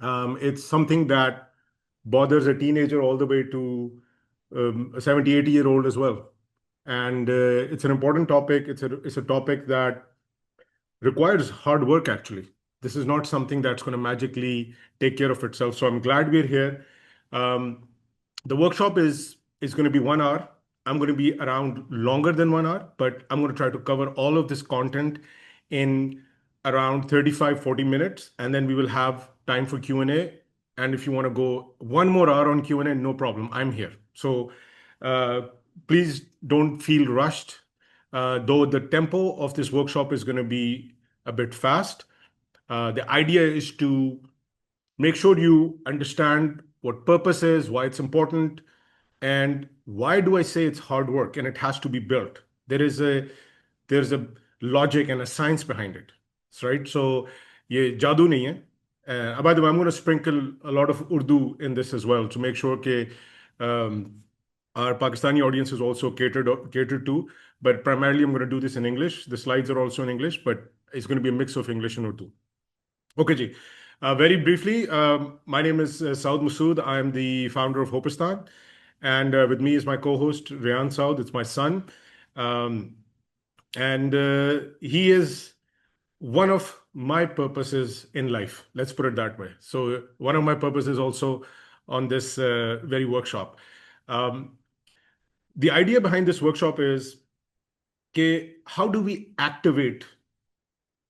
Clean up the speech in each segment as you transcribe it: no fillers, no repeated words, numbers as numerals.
It's something that bothers a teenager all the way to a 70, 80-year-old as well. And it's an important topic. It's a topic that requires hard work, actually. This is not something that's going to magically take care of itself. So I'm glad we're here. Um, the workshop is going to be 1 hour. I'm going to be around longer than 1 hour, but I'm going to try to cover all of this content in around 35, 40 minutes. And then we will have time for Q&A. And if you want to go 1 more hour on Q&A, no problem. I'm here. So uh, please don't feel rushed. Though the tempo of this workshop is going to be a bit fast. The idea is to make sure you understand what purpose is, why it's important, and why do I say it's hard work and it has to be built. There's a logic and a science behind it, right? So ये जादू नहीं है. By the way, I'm going to sprinkle a lot of Urdu in this as well to make sure that our Pakistani audience is also catered to. But primarily, I'm going to do this in English. The slides are also in English, but it's going to be a mix of English and Urdu. Okay, ji. Very briefly, my name is Saud Masood. I am the founder of Hopistan. And with me is my co-host, Rayan Saud. It's my son. Um, and he is one of my purposes in life. Let's put it that way. So one of my purposes also on this very workshop. Um, the idea behind this workshop is how do we activate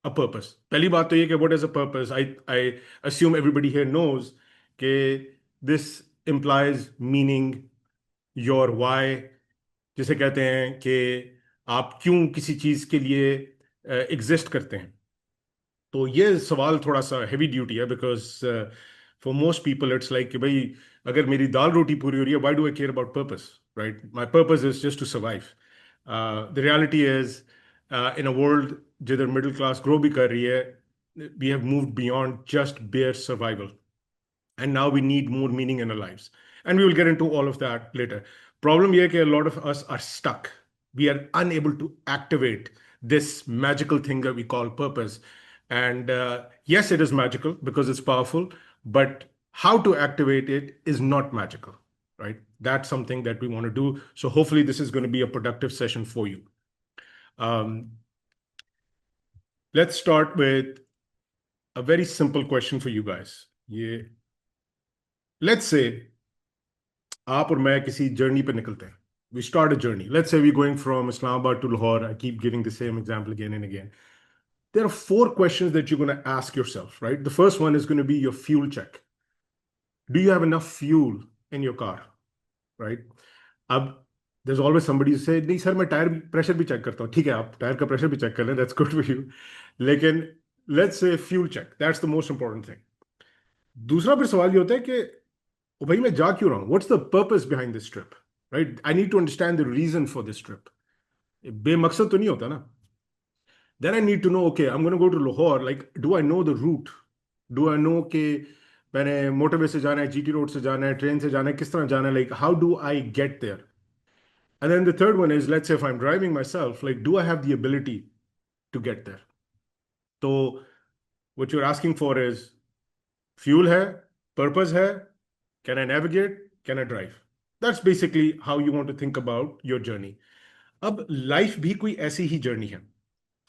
a purpose? पहली बात तो ये कि what is a purpose? I assume everybody here knows कि this implies meaning, your why, जिसे कहते हैं कि आप क्यों किसी चीज के लिए एग्जिस्ट करते हैं. तो ये सवाल थोड़ा सा हेवी ड्यूटी है because for most people it's like कि भाई अगर मेरी दाल रोटी पूरी हो रही है why do I care about purpose, right? My purpose is just to survive. The reality is in a world जिधर मिडिल क्लास ग्रो भी कर रही है, we have moved beyond just bare survival and now we need more meaning in our lives, and we will get into all of that later. Problem here is a lot of us are stuck. We are unable to activate this magical thing that we call purpose. And yes, it is magical because it's powerful, but how to activate it is not magical, right? That's something that we want to do. So hopefully this is going to be a productive session for you. um, let's start with a very simple question for you guys. Yeah. Let's say आप और मैं किसी journey पे निकलते हैं. We start a journey. Let's say we're going from Islamabad to Lahore. I keep giving the same example again and again. There are 4 questions that you're going to ask yourself, right? The first one is going to be your fuel check. Do you have enough fuel in your car, right? अब there's always somebody who say, नहीं sir मैं tyre pressure भी check करता हूँ. ठीक है, आप tyre का प्रेशर भी चेक कर लें, that's good for you. लेकिन let's say fuel check, that's the most important thing. दूसरा फिर सवाल ये होता है कि ओ भाई मैं जा क्यों रहा हूँ? What's the purpose behind this trip, right? I need to understand the reason for this trip. बेमकसद तो नहीं होता ना. Then I need to know, okay, I'm going to go to Lahore. Like, do I know the route? Do I know कि मैंने motorway से जाना है, GT road से जाना है, ट्रेन से जाना है, किस तरह जाना है? Like, how do I get there? And then the third one is, let's say if I'm driving myself, like, do I have the ability to get there? So what you're asking for is fuel है, purpose है, can I navigate, can I drive? That's basically how you want to think about your journey. अब life भी कोई ऐसी ही journey है.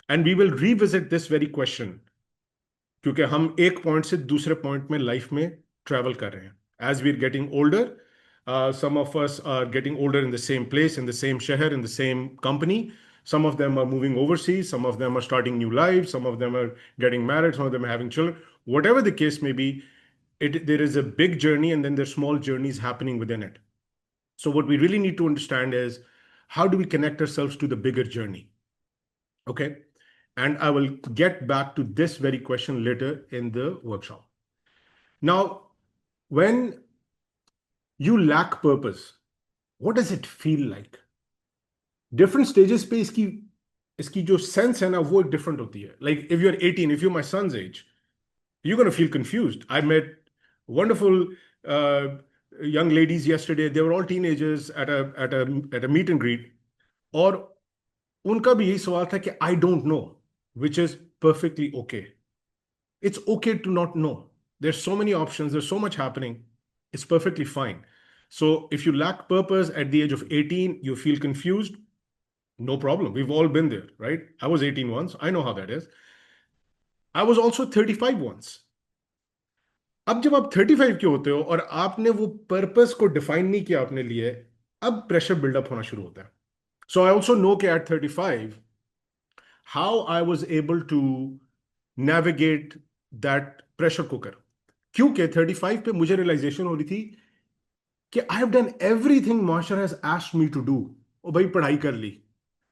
And we will revisit this very question क्योंकि हम एक पॉइंट से दूसरे पॉइंट में लाइफ में ट्रैवल कर रहे हैं. As we're getting older, some of us are getting older in the same place, in the same शहर, in the same company. Some of them are moving overseas, some of them are starting new lives, some of them are getting married, some of them are having children. Whatever the case may be, there is a big journey and then there's small journeys happening within it. So what we really need to understand is how do we connect ourselves to the bigger journey? Okay. And I will get back to this very question later in the workshop. Now, when you lack purpose, what does it feel like? Different stages पे इसकी जो sense है ना वो एक different होती है. Like if you're 18, if you're my son's age, you're going to feel confused. I met wonderful uh, young ladies yesterday. They were all teenagers at a meet and greet. और उनका भी यही सवाल था कि I don't know, which is perfectly okay. It's okay to not know. There's so many options, there's so much happening. It's perfectly fine. So if you lack purpose at the age of 18, you feel confused, no problem. We've all been there, right? I was 18 once. I know how that is. I was also 35 once. अब जब आप 35 के होते हो और आपने वो purpose को डिफाइन नहीं किया अपने लिए, अब प्रेशर बिल्डअप होना शुरू होता है. सो आई ऑल्सो नो के eight 35 how I was able to navigate that pressure cooker. क्योंकि 35 पे मुझे रियलाइजेशन हो रही थी कि I have done everything master has asked me to do. ओ भाई, पढ़ाई कर ली,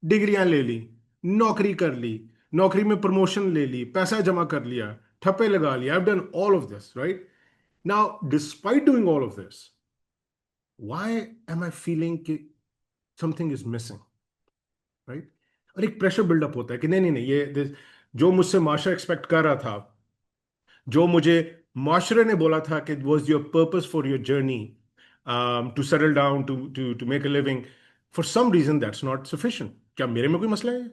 डिग्रियां ले ली, नौकरी कर ली, नौकरी में प्रमोशन ले ली, पैसा जमा कर लिया, ठप्पे लगा लिया. आई have done all of this, right? Now despite doing all of this, why am I feeling कि समथिंग इज मिसिंग, राइट? और एक प्रेशर बिल्डअप होता है कि नहीं नहीं नहीं, ये जो मुझसे माशरा एक्सपेक्ट कर रहा था, जो मुझे माशरे ने बोला था कि was your purpose for your journey to settle down, to make a living, for some reason that's not sufficient. क्या मेरे में कोई मसला है?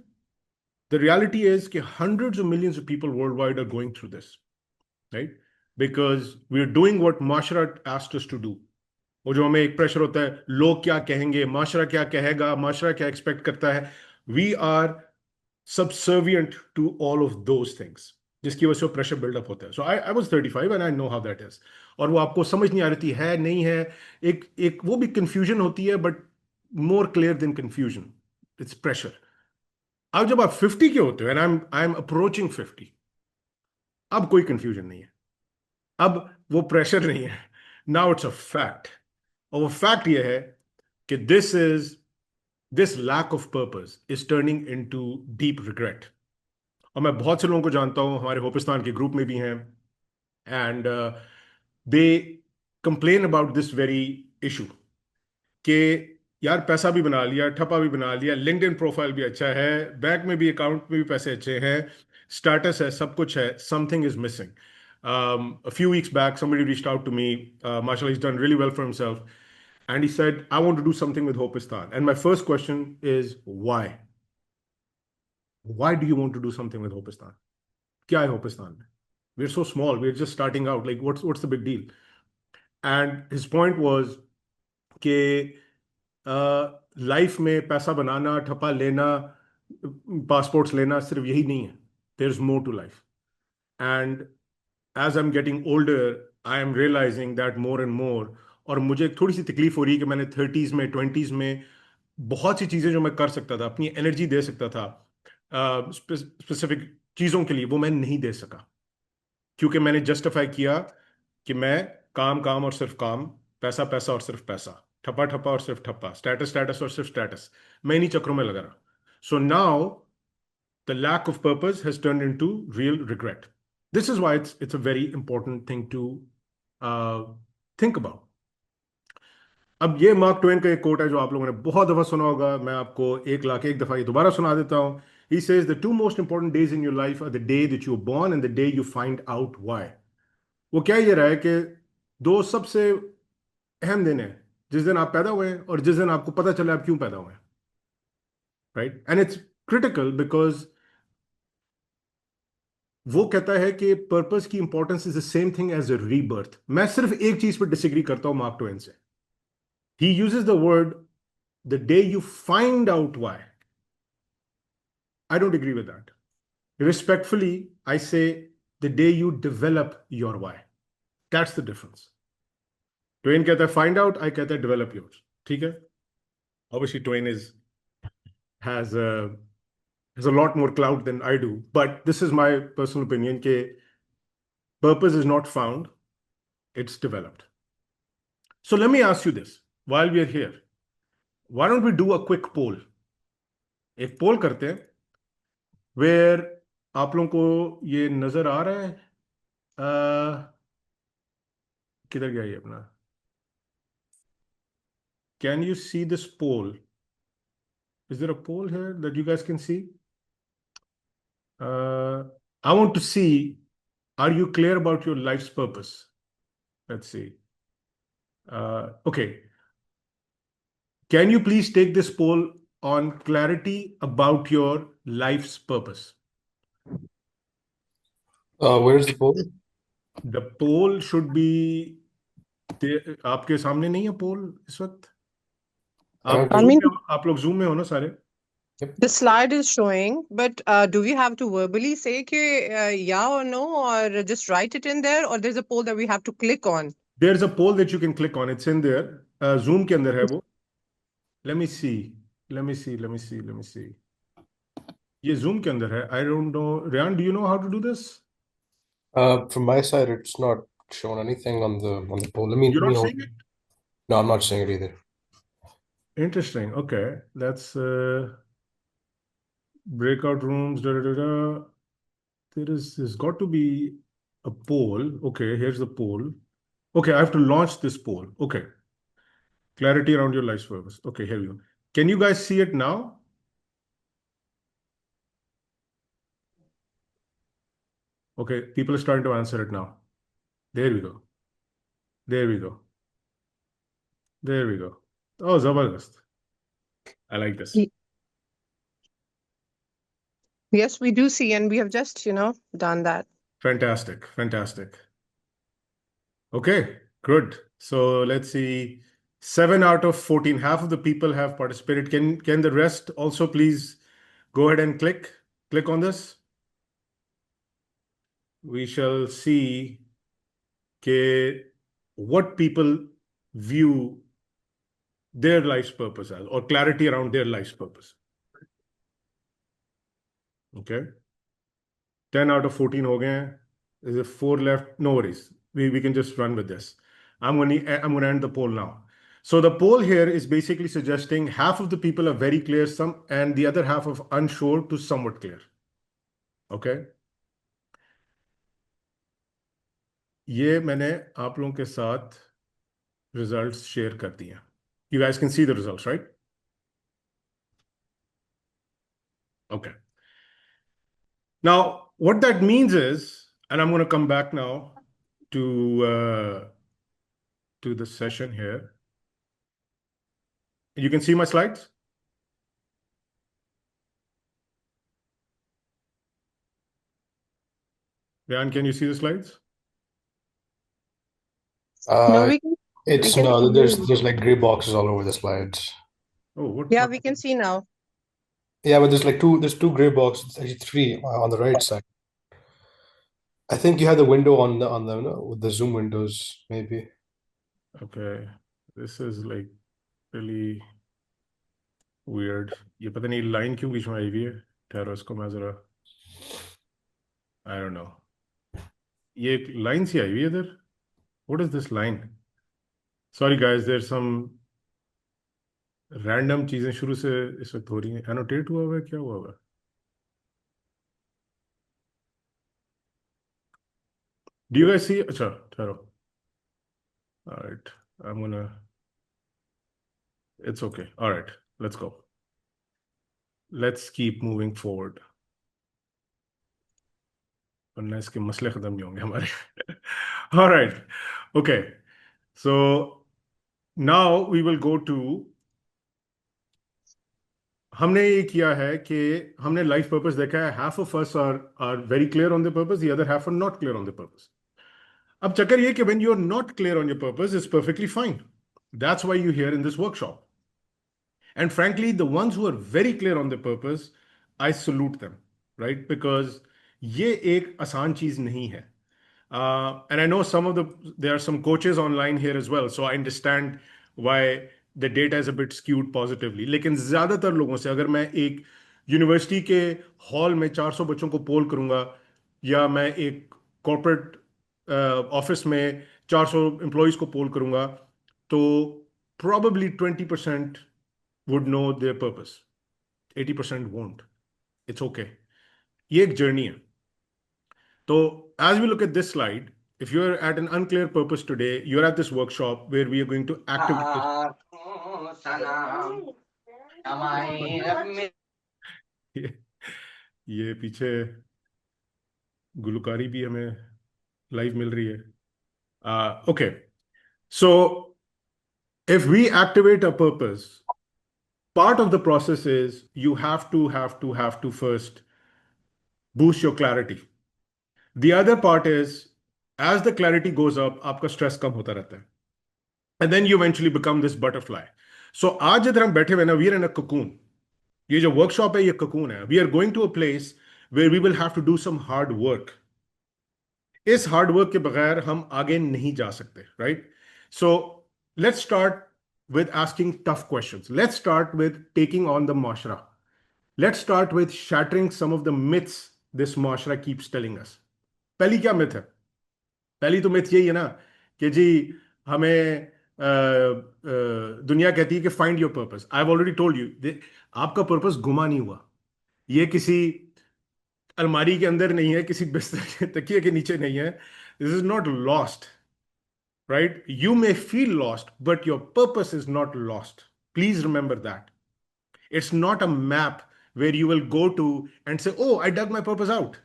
द रियलिटी इज कि hundreds of millions of people worldwide are going through this, right? Because we are doing what माशरा asked us to do. वो जो हमें एक प्रेशर होता है, लोग क्या कहेंगे, माशरा क्या कहेगा, माशरा क्या एक्सपेक्ट करता है, we are subservient to all of those things, जिसकी वजह से प्रेशर बिल्डअप होता है. So I was 35 and I know how that is. और वो आपको समझ नहीं आ रही थी है नहीं है. एक एक वो भी कंफ्यूजन होती है, but more clear than confusion, it's pressure. अब जब आप 50 के होते हो एंड आई एम अप्रोचिंग 50, अब कोई कंफ्यूजन नहीं है, अब वो प्रेशर नहीं है. Now it's a fact. और वो फैक्ट ये है कि this lack of purpose is turning into deep regret. और मैं बहुत से लोगों को जानता हूं, हमारे होपिस्तान के ग्रुप में भी हैं, and they complain about this very issue कि यार पैसा भी बना लिया, ठप्पा भी बना लिया, लिंक्डइन प्रोफाइल भी अच्छा है, बैंक में भी अकाउंट में भी पैसे अच्छे हैं, स्टेटस है, सब कुछ है, something is missing. A few weeks back, somebody reached out to me. Marshall, he's done really well for himself. And he said, I want to do something with Hopistan. And my first question is, why? Why do you want to do something with Hopistan? क्या है होपिस्तान में? We're so small, we're just starting out, like what's the big deal? And his point was कि life में पैसा बनाना, ठप्पा लेना, passports लेना सिर्फ यही नहीं है. There is more to life. And as I am getting older, I am realizing that more and more. और मुझे थोड़ी सी तकलीफ हो रही है कि मैंने 30s में, 20s में बहुत सी चीज़ें जो मैं कर सकता था, अपनी एनर्जी दे सकता था स्पेसिफिक चीज़ों के लिए, वो मैं नहीं दे सका, क्योंकि मैंने जस्टिफाई किया कि मैं काम काम और सिर्फ काम, पैसा पैसा और सिर्फ पैसा, ठप्पा ठप्पा और सिर्फ ठप्पा, स्टेटस स्टेटस और सिर्फ स्टेटस. मैं इन्हीं चक्रों में लगा रहा. So now the lack of purpose has turned into real regret. This is why it's a very important thing to think about. अब ये मार्क ट्वेन का एक कोट है जो आप लोगों ने बहुत दफा सुना होगा. मैं आपको 1,00,001 दफा ये दोबारा सुना देता हूं. He says the two most important days in your life are the day that you were born and the day you find out why. वो क्या ये रहा है कि दो सबसे अहम दिन है, जिस दिन आप पैदा हुए हैं और जिस दिन आपको पता चला आप क्यों पैदा हुए हैं, right? And it's critical because वो कहता है कि पर्पस की importance is the same thing as a rebirth. मैं सिर्फ एक चीज पर डिसएग्री करता हूं मार्क ट्वेन से. He uses the word the day you find out why. I don't agree with that. Respectfully I say the day you develop your why. That's the difference. Twain कहता है find out, आई कहता है develop yours. ठीक है? Obviously, Twain has a lot more clout than I do, but this is my personal opinion. Ke purpose is not found; it's developed. So let me ask you this: while we are here, why don't we do a quick poll? एक पोल करते हैं where आप लोगों को ये नजर आ रहा है? किधर गया ये अपना? Can you see this poll? Is there a poll here that you guys can see? I want to see, are you clear about your life's purpose? Let's see. Okay. Can you please take this poll on clarity about your life's purpose? Where's the poll? The poll should be आपके सामने नहीं है पोल इस वक्त? I don't I think. mean, आप लोग zoom में हो ना सारे? the slide is showing, but do we have to verbally say कि, yeah or no, or just write it in there, or there's a poll that we have to click on? There's a poll that you can click on. It's in there. Zoom के अंदर है वो. Let me see. Let me see. Let me see. Let me see. ये Zoom के अंदर है. I don't know. Ryan, do you know how to do this? From my side, it's not showing anything on the poll. Let me You're let me not hold. seeing it? No, I'm not seeing it either. Interesting. Okay. That's breakout rooms. Da, da, da, da. There's got to be a poll. Okay, here's the poll. Okay, I have to launch this poll. Okay. Clarity around your life purpose. Okay, here we go. Can you guys see it now? Okay, people are starting to answer it now. There we go. There we go. There we go. Oh, Zabardast. I like this. Ye- Yes, we do see, and we have just, done that. Fantastic. Fantastic. Okay, good. So let's see. 7 out of 14, half of the people have participated. Can the rest also please go ahead and click on this? We shall see what people view their life's purpose as, or clarity around their life's purpose. Okay. 10 out of 14 ho gaye hain. Is there 4 left? No worries. We can just run with this. I'm going to end the poll now. So the poll here is basically suggesting half of the people are very clear, and the other half of unsure to somewhat clear. Okay. ये मैंने आप लोगों के साथ results share कर दिए हैं. You guys can see the results, right? Okay. Now, what that means is, and I'm going to come back now to the session here. You can see my slides? Ryan, can you see the slides? No, Uh, we can it's see no. you. There's like gray boxes all over the slides. Oh, what? Yeah, we can see now. Yeah, but there's like two. There's two gray boxes. Actually, three on the right side. I think you have the window on the no, with the Zoom windows, maybe. Okay. This is like really weird. ये पता नहीं line क्यों बीच में आई हुई है. ठहरो इसको मैं जरा. I don't know. ये एक लाइन सी आई हुई है इधर. What is this line? Sorry guys, there's some random चीजें शुरू से इस वक्त हो रही हैं. Annotate हुआ हुआ है, क्या हुआ हुआ है? Do you guys see? अच्छा, ठहरो. All right. I'm gonna. It's okay. All right. Let's go. Let's keep moving forward. वरना इसके मसले खत्म नहीं होंगे हमारे. All right. Okay. So now we will go to. हमने ये किया है कि हमने लाइफ पर्पस देखा है. Half of us are very clear on the purpose, the other half are not clear on the purpose. अब चक्कर ये कि when you are not clear on your purpose is perfectly fine. That's why you're here in this workshop. And frankly, the ones who are very clear on their purpose, I salute them, right? Because ये एक आसान चीज नहीं है. And I know there are some coaches online here as well, so I understand why the data is a bit skewed positively. लेकिन ज्यादातर लोगों से अगर मैं एक यूनिवर्सिटी के हॉल में 400 बच्चों को पोल करूंगा, या मैं एक कॉर्पोरेट ऑफिस में 400 एम्प्लॉयज को पोल करूंगा, तो probably 20% would know their purpose. 80% won't. It's okay. ये एक जर्नी है. So as we look at this slide, if you're at an unclear purpose today, you're at this workshop where we are going to actively. ये पीछे गुलकारी भी हमें live मिल रही है. Okay. So if we activate a purpose, part of the process is you have to first boost your clarity. The other part is As the clarity goes up, आपका stress कम होता रहता है. And then you eventually become this butterfly. So आज जिधर हम बैठे हुए ना, we are in a cocoon. ये जो workshop है, ये cocoon है. We are going to a place where we will have to do some hard work. इस हार्ड वर्क के बगैर हम आगे नहीं जा सकते, right? So let's start with asking tough questions. Let's start with taking on the muashra. Let's start with shattering some of the myths this muashra keeps telling us. पहली क्या myth है? पहली तो myth यही है ना कि जी हमें दुनिया कहती है कि find your purpose. I've already told you, आपका purpose गुमा नहीं हुआ. ये किसी अलमारी के अंदर नहीं है, किसी बिस्तर के तकिए के नीचे नहीं है. This is not lost. Right? You may feel lost, but your purpose is not lost. Please remember that. It's not a map where you will go to and say, oh, I dug my purpose out.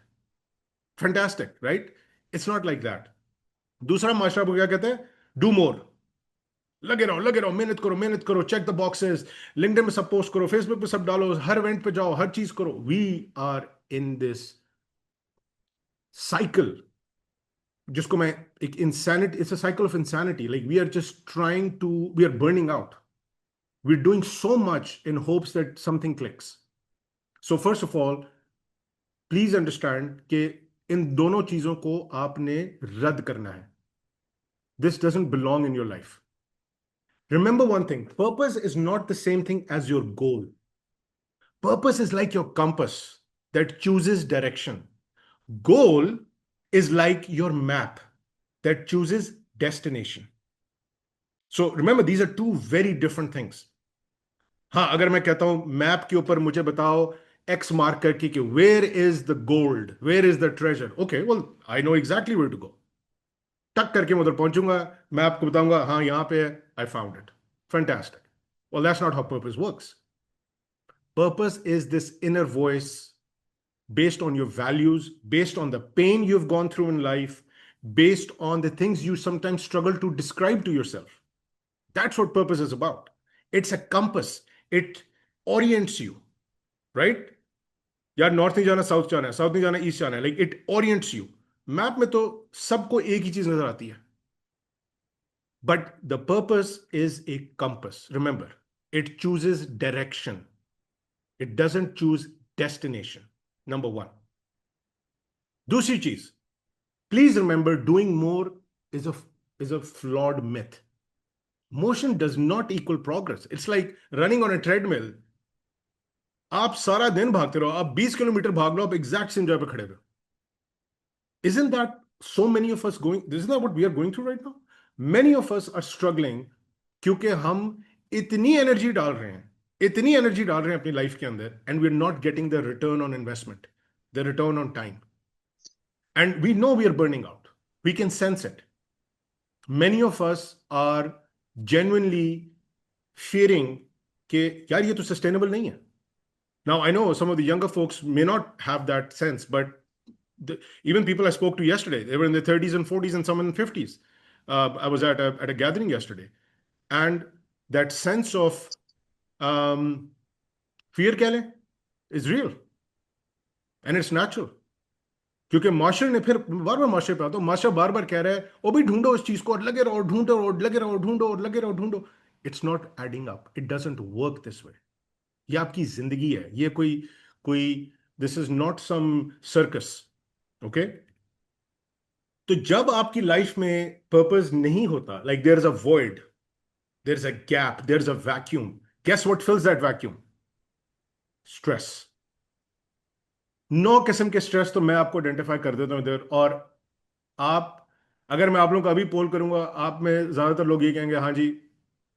Fantastic, right? It's not like that. दूसरा माशरा को क्या कहते हैं? Do more. लगे रहो, मेहनत करो, check the boxes, LinkedIn में सब पोस्ट करो, Facebook पे सब डालो, हर इवेंट पे जाओ, हर चीज करो. We are in this cycle जिसको मैं एक insanity, it's a cycle of insanity. Like we are just we are burning out. We're doing so much in hopes that something clicks. So first of all, please understand कि इन दोनों चीजों को आपने रद्द करना है. This doesn't belong in your life. Remember one thing, purpose is not the same thing as your goal. Purpose is like your compass that chooses direction. Goal is like your map that chooses destination. So remember, these are two very different things. हाँ, अगर मैं कहता हूं map के ऊपर मुझे बताओ X mark करके कि where is the gold, where is the treasure? Okay, well, I know exactly where to go. टक करके मैं उधर पहुंचूंगा, मैं आपको बताऊंगा हाँ यहाँ पे है, I found it. Fantastic. Well, that's not how purpose works. Purpose is this inner voice based on your values, based on the pain you've gone through in life, based on the things you sometimes struggle to describe to yourself. That's what purpose is about. It's a compass. It orients you, right? यार north नहीं जाना, south जाना है, south नहीं जाना, east जाना है. Like it orients you. Map में तो सबको एक ही चीज नजर आती है. But the purpose is a compass. Remember, it chooses direction. It doesn't choose destination. Number one. दूसरी चीज, please remember, doing more is a flawed myth. Motion does not equal progress. It's like running on a treadmill. आप सारा दिन भागते रहो, आप 20 kilometre भाग लो, आप एग्जैक्ट सेम जगह पे खड़े रहो. Isn't that so many of us going? Isn't that what we are going through right now? Many of us are struggling क्योंकि हम इतनी एनर्जी डाल रहे हैं अपनी लाइफ के अंदर, and we're not getting the return on investment, the return on time. And we know we are burning out. We can sense it. Many of us are genuinely fearing कि यार ये तो sustainable नहीं है. Now, I know some of the younger folks may not have that sense, but even people I spoke to yesterday, they were in their 30s and 40s and some in 50s. I was at a gathering yesterday, and that sense of fear keh le, is real, and it's natural. क्योंकि माशरे ने फिर बार बार माशरे पे आता हूँ, माशरा बार बार कह रहा है ओ भाई ढूंढो उस चीज को, और लगे रहो, ढूंढो, और लगे रहो, ढूंढो, और लगे रहो, ढूंढो. It's not adding up. It doesn't work this way. ये आपकी जिंदगी है, ये कोई this is not some circus. Okay? तो जब आपकी लाइफ में पर्पस नहीं होता, like there's a void, there's a gap, there's a vacuum. Guess what fills that vacuum? Stress. 9 किस्म के स्ट्रेस तो मैं आपको आइडेंटिफाई कर देता हूं इधर. और अगर मैं आप लोगों का अभी पोल करूंगा, आप में ज्यादातर लोग ये कहेंगे हाँ जी,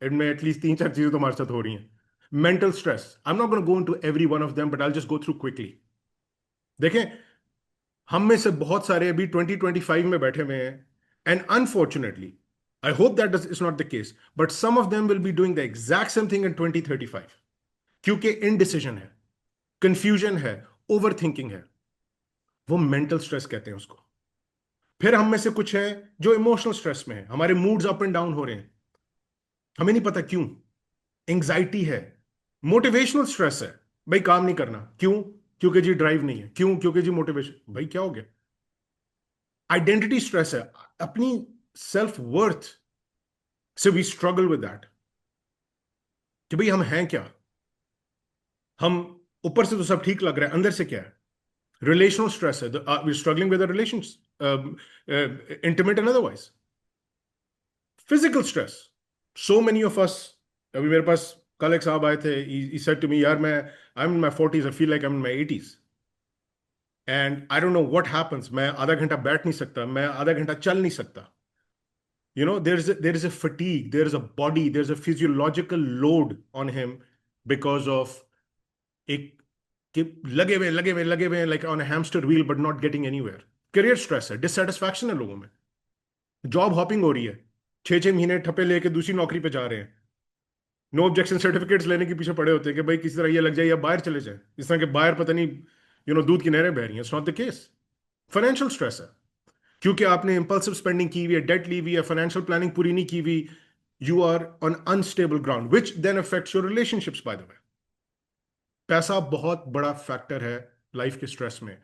इनमें एटलीस्ट 3-4 चीजें तो हमारे साथ हो रही हैं. Mental stress, I am not going to go into every one of them, but I will just go through quickly. देखें, हम में से बहुत सारे अभी 2025 में बैठे हुए हैं, and unfortunately I hope that is not the case, but some of them will be doing the exact same thing in 2035, क्योंकि इनडिसीजन है, कंफ्यूजन है, ओवर थिंकिंग है. वो मेंटल स्ट्रेस कहते हैं उसको. फिर हम में से कुछ हैं जो इमोशनल स्ट्रेस में है, हमारे मूड्स अप एंड डाउन हो रहे हैं, हमें नहीं पता क्यों. एंग्जाइटी है, मोटिवेशनल स्ट्रेस है, भाई काम नहीं करना, क्यों? क्योंकि जी ड्राइव नहीं है. क्यों? क्योंकि जी मोटिवेशन. भाई क्या हो गया? आइडेंटिटी स्ट्रेस है, अपनी सेल्फ वर्थ से वी स्ट्रगल विद दैट कि भाई हम हैं क्या, हम ऊपर से तो सब ठीक लग रहा है, अंदर से क्या है? रिलेशनल स्ट्रेस है, we struggling with relations, intimate and otherwise. Physical stress, so many of us. अभी मेरे पास कल एक साहब आए थे, he said to me, यार मैं I am in my 40s, I feel like I am in my 80s and I don't know what happens. मैं आधा घंटा बैठ नहीं सकता, मैं आधा घंटा चल नहीं सकता. You know, there is a fatigue, there is a body, there's a physiological load on him because of एक कि लगे हुए like on hamster wheel but not getting anywhere. Career stress है, डिससेटिस्फैक्शन है लोगों में, जॉब हॉपिंग हो रही है, 6 6 महीने ठप्पे लेके दूसरी नौकरी पे जा रहे हैं, नो ऑब्जेक्शन सर्टिफिकेट्स लेने के पीछे पड़े होते हैं कि भाई किसी तरह ये लग जाए या बाहर चले जाए, इस तरह के बाहर पता नहीं दूध की नहरें बह रही हैं. It's not the case. Financial stress है क्योंकि आपने इंपल्सिव स्पेंडिंग की हुई है, डेट ली हुई है, फाइनेंशियल प्लानिंग पूरी नहीं की हुई. You are on unstable ground which then affects your relationships. By the way, पैसा बहुत बड़ा फैक्टर है लाइफ के स्ट्रेस में.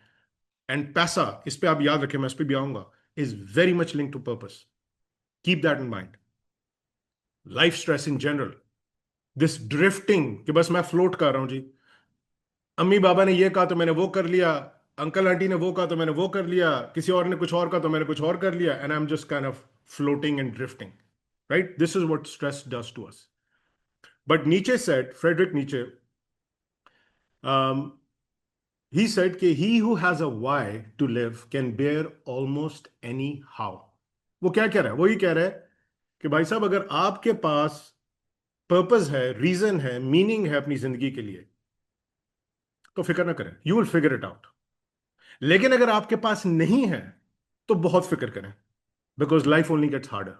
एंड पैसा, इस पे आप याद रखें, मैं इस पे भी आऊंगा, is very much link to purpose. Keep that in mind. Life stress in general, this drifting कि बस मैं फ्लोट कर रहा हूं जी, अम्मी बाबा ने ये कहा तो मैंने वो कर लिया, अंकल आंटी ने वो कहा तो मैंने वो कर लिया, किसी और ने कुछ और कहा तो मैंने कुछ और कर लिया, and I am just kind of floating and drifting. Right? This is what stress does to us. But Nietzsche said, Friedrich Nietzsche, um, he said कि he who has a why to live can bear almost any how. वो क्या कह रहा है? वो ये कह रहा है कि भाई साहब, अगर आपके पास पर्पस है, रीजन है, मीनिंग है अपनी जिंदगी के लिए, तो फिक्र ना करें, you will figure it out. लेकिन अगर आपके पास नहीं है तो बहुत फिक्र करें, because life only gets harder.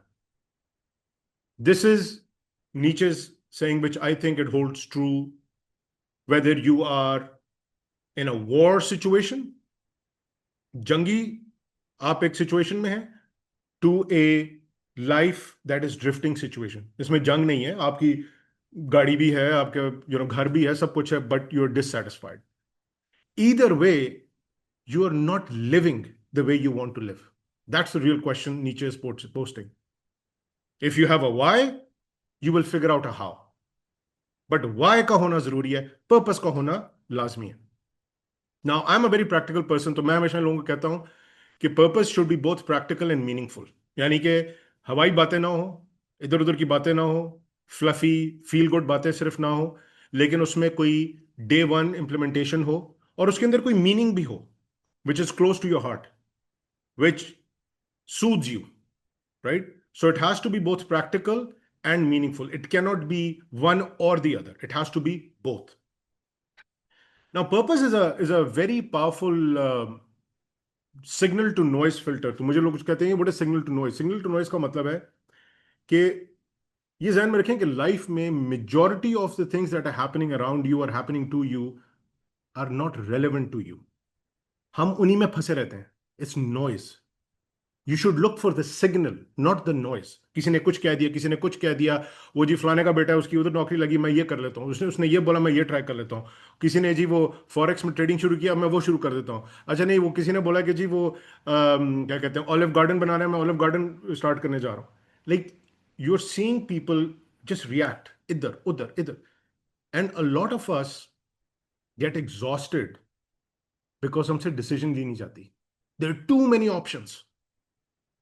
This is Nietzsche's saying, which I think it holds true whether you are in a war situation, जंगी आप एक सिचुएशन में है, to a life that is drifting situation. इसमें जंग नहीं है, आपकी गाड़ी भी है, आपके घर भी है, सब कुछ है, but you are dissatisfied. Either way you are not living the way you want to live. That's the real question Nietzsche is posting. If you have a why, you will figure out a how. But why का होना जरूरी है, purpose का होना लाजमी है. Now, I'm a very practical person, तो मैं हमेशा लोगों को कहता हूं कि purpose should be both practical and meaningful. यानी कि हवाई बातें ना हो, इधर उधर की बातें ना हो, फ्लफी फील गुड बातें सिर्फ ना हो, लेकिन उसमें कोई डे वन इम्प्लीमेंटेशन हो और उसके अंदर कोई मीनिंग भी हो, which is close to your heart, which soothes you, right? So it has to be both practical and meaningful. It cannot be one or the other. It has to be both. Now, purpose is a very powerful signal to noise filter. तो मुझे लोग कुछ कहते हैं what is signal to noise? Signal to noise का मतलब है कि ये ध्यान में रखें कि लाइफ में majority of the things that are happening around you or happening to you are not relevant to you. हम उन्हीं में फंसे रहते हैं. It's noise. You should look for the signal, not the noise. किसी ने कुछ कह दिया, किसी ने कुछ कह दिया, वो जी फलाने का बेटा है, उसकी उधर नौकरी लगी, मैं ये कर लेता हूँ, उसने ये बोला, मैं ये ट्राई कर लेता हूँ. किसी ने जी वो फॉरेक्स में ट्रेडिंग शुरू किया, मैं वो शुरू कर देता हूँ. अच्छा नहीं, वो किसी ने बोला कि जी वो क्या कहते हैं ऑलिव गार्डन बनाना है, मैं ऑलिव गार्डन स्टार्ट करने जा रहा हूँ. Like you are seeing people just react इधर उधर इधर, and a lot of us get exhausted because हमसे डिसीजन ली नहीं जाती. There are too many options.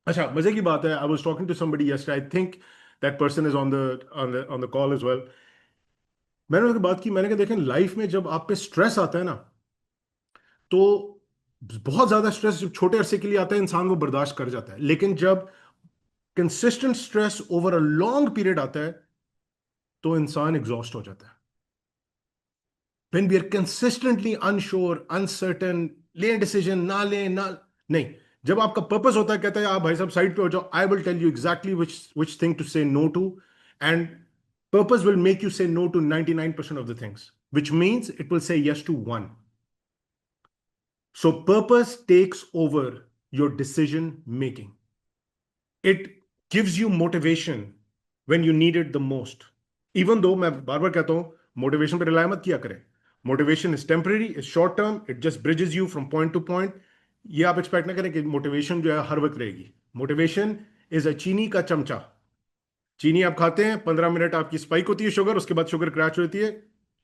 अच्छा, मजे की बात है, I was talking to somebody yesterday, I think that person is on the call as well. मैंने उनसे बात की, मैंने कहा देखें, लाइफ में जब आप पे स्ट्रेस आता है ना, तो बहुत ज्यादा स्ट्रेस जब छोटे अरसे के लिए आता है, इंसान वो बर्दाश्त कर जाता है. लेकिन जब consistent stress over a long period आता है, तो इंसान एग्जॉस्ट हो जाता है. When we are consistently unsure, uncertain, ले डिसीजन ना ले ना, नहीं. जब आपका पर्पस होता है, कहता है आप भाई साहब साइड पे हो जाओ, I will tell you exactly which thing to say no to, and purpose will make you say no to 99% of the things, which means it will say yes to one. So purpose takes over your decision making. It gives you motivation when you need it the most. Even though मैं बार बार कहता हूं motivation पर rely मत किया करें. Motivation is temporary, is short term, it just bridges you from point two point. ये आप expect ना करें कि मोटिवेशन जो है हर वक्त रहेगी. मोटिवेशन इज अ चीनी का चमचा। चीनी आप खाते हैं, 15 मिनट आपकी स्पाइक होती है शुगर, उसके बाद शुगर क्रैश होती है,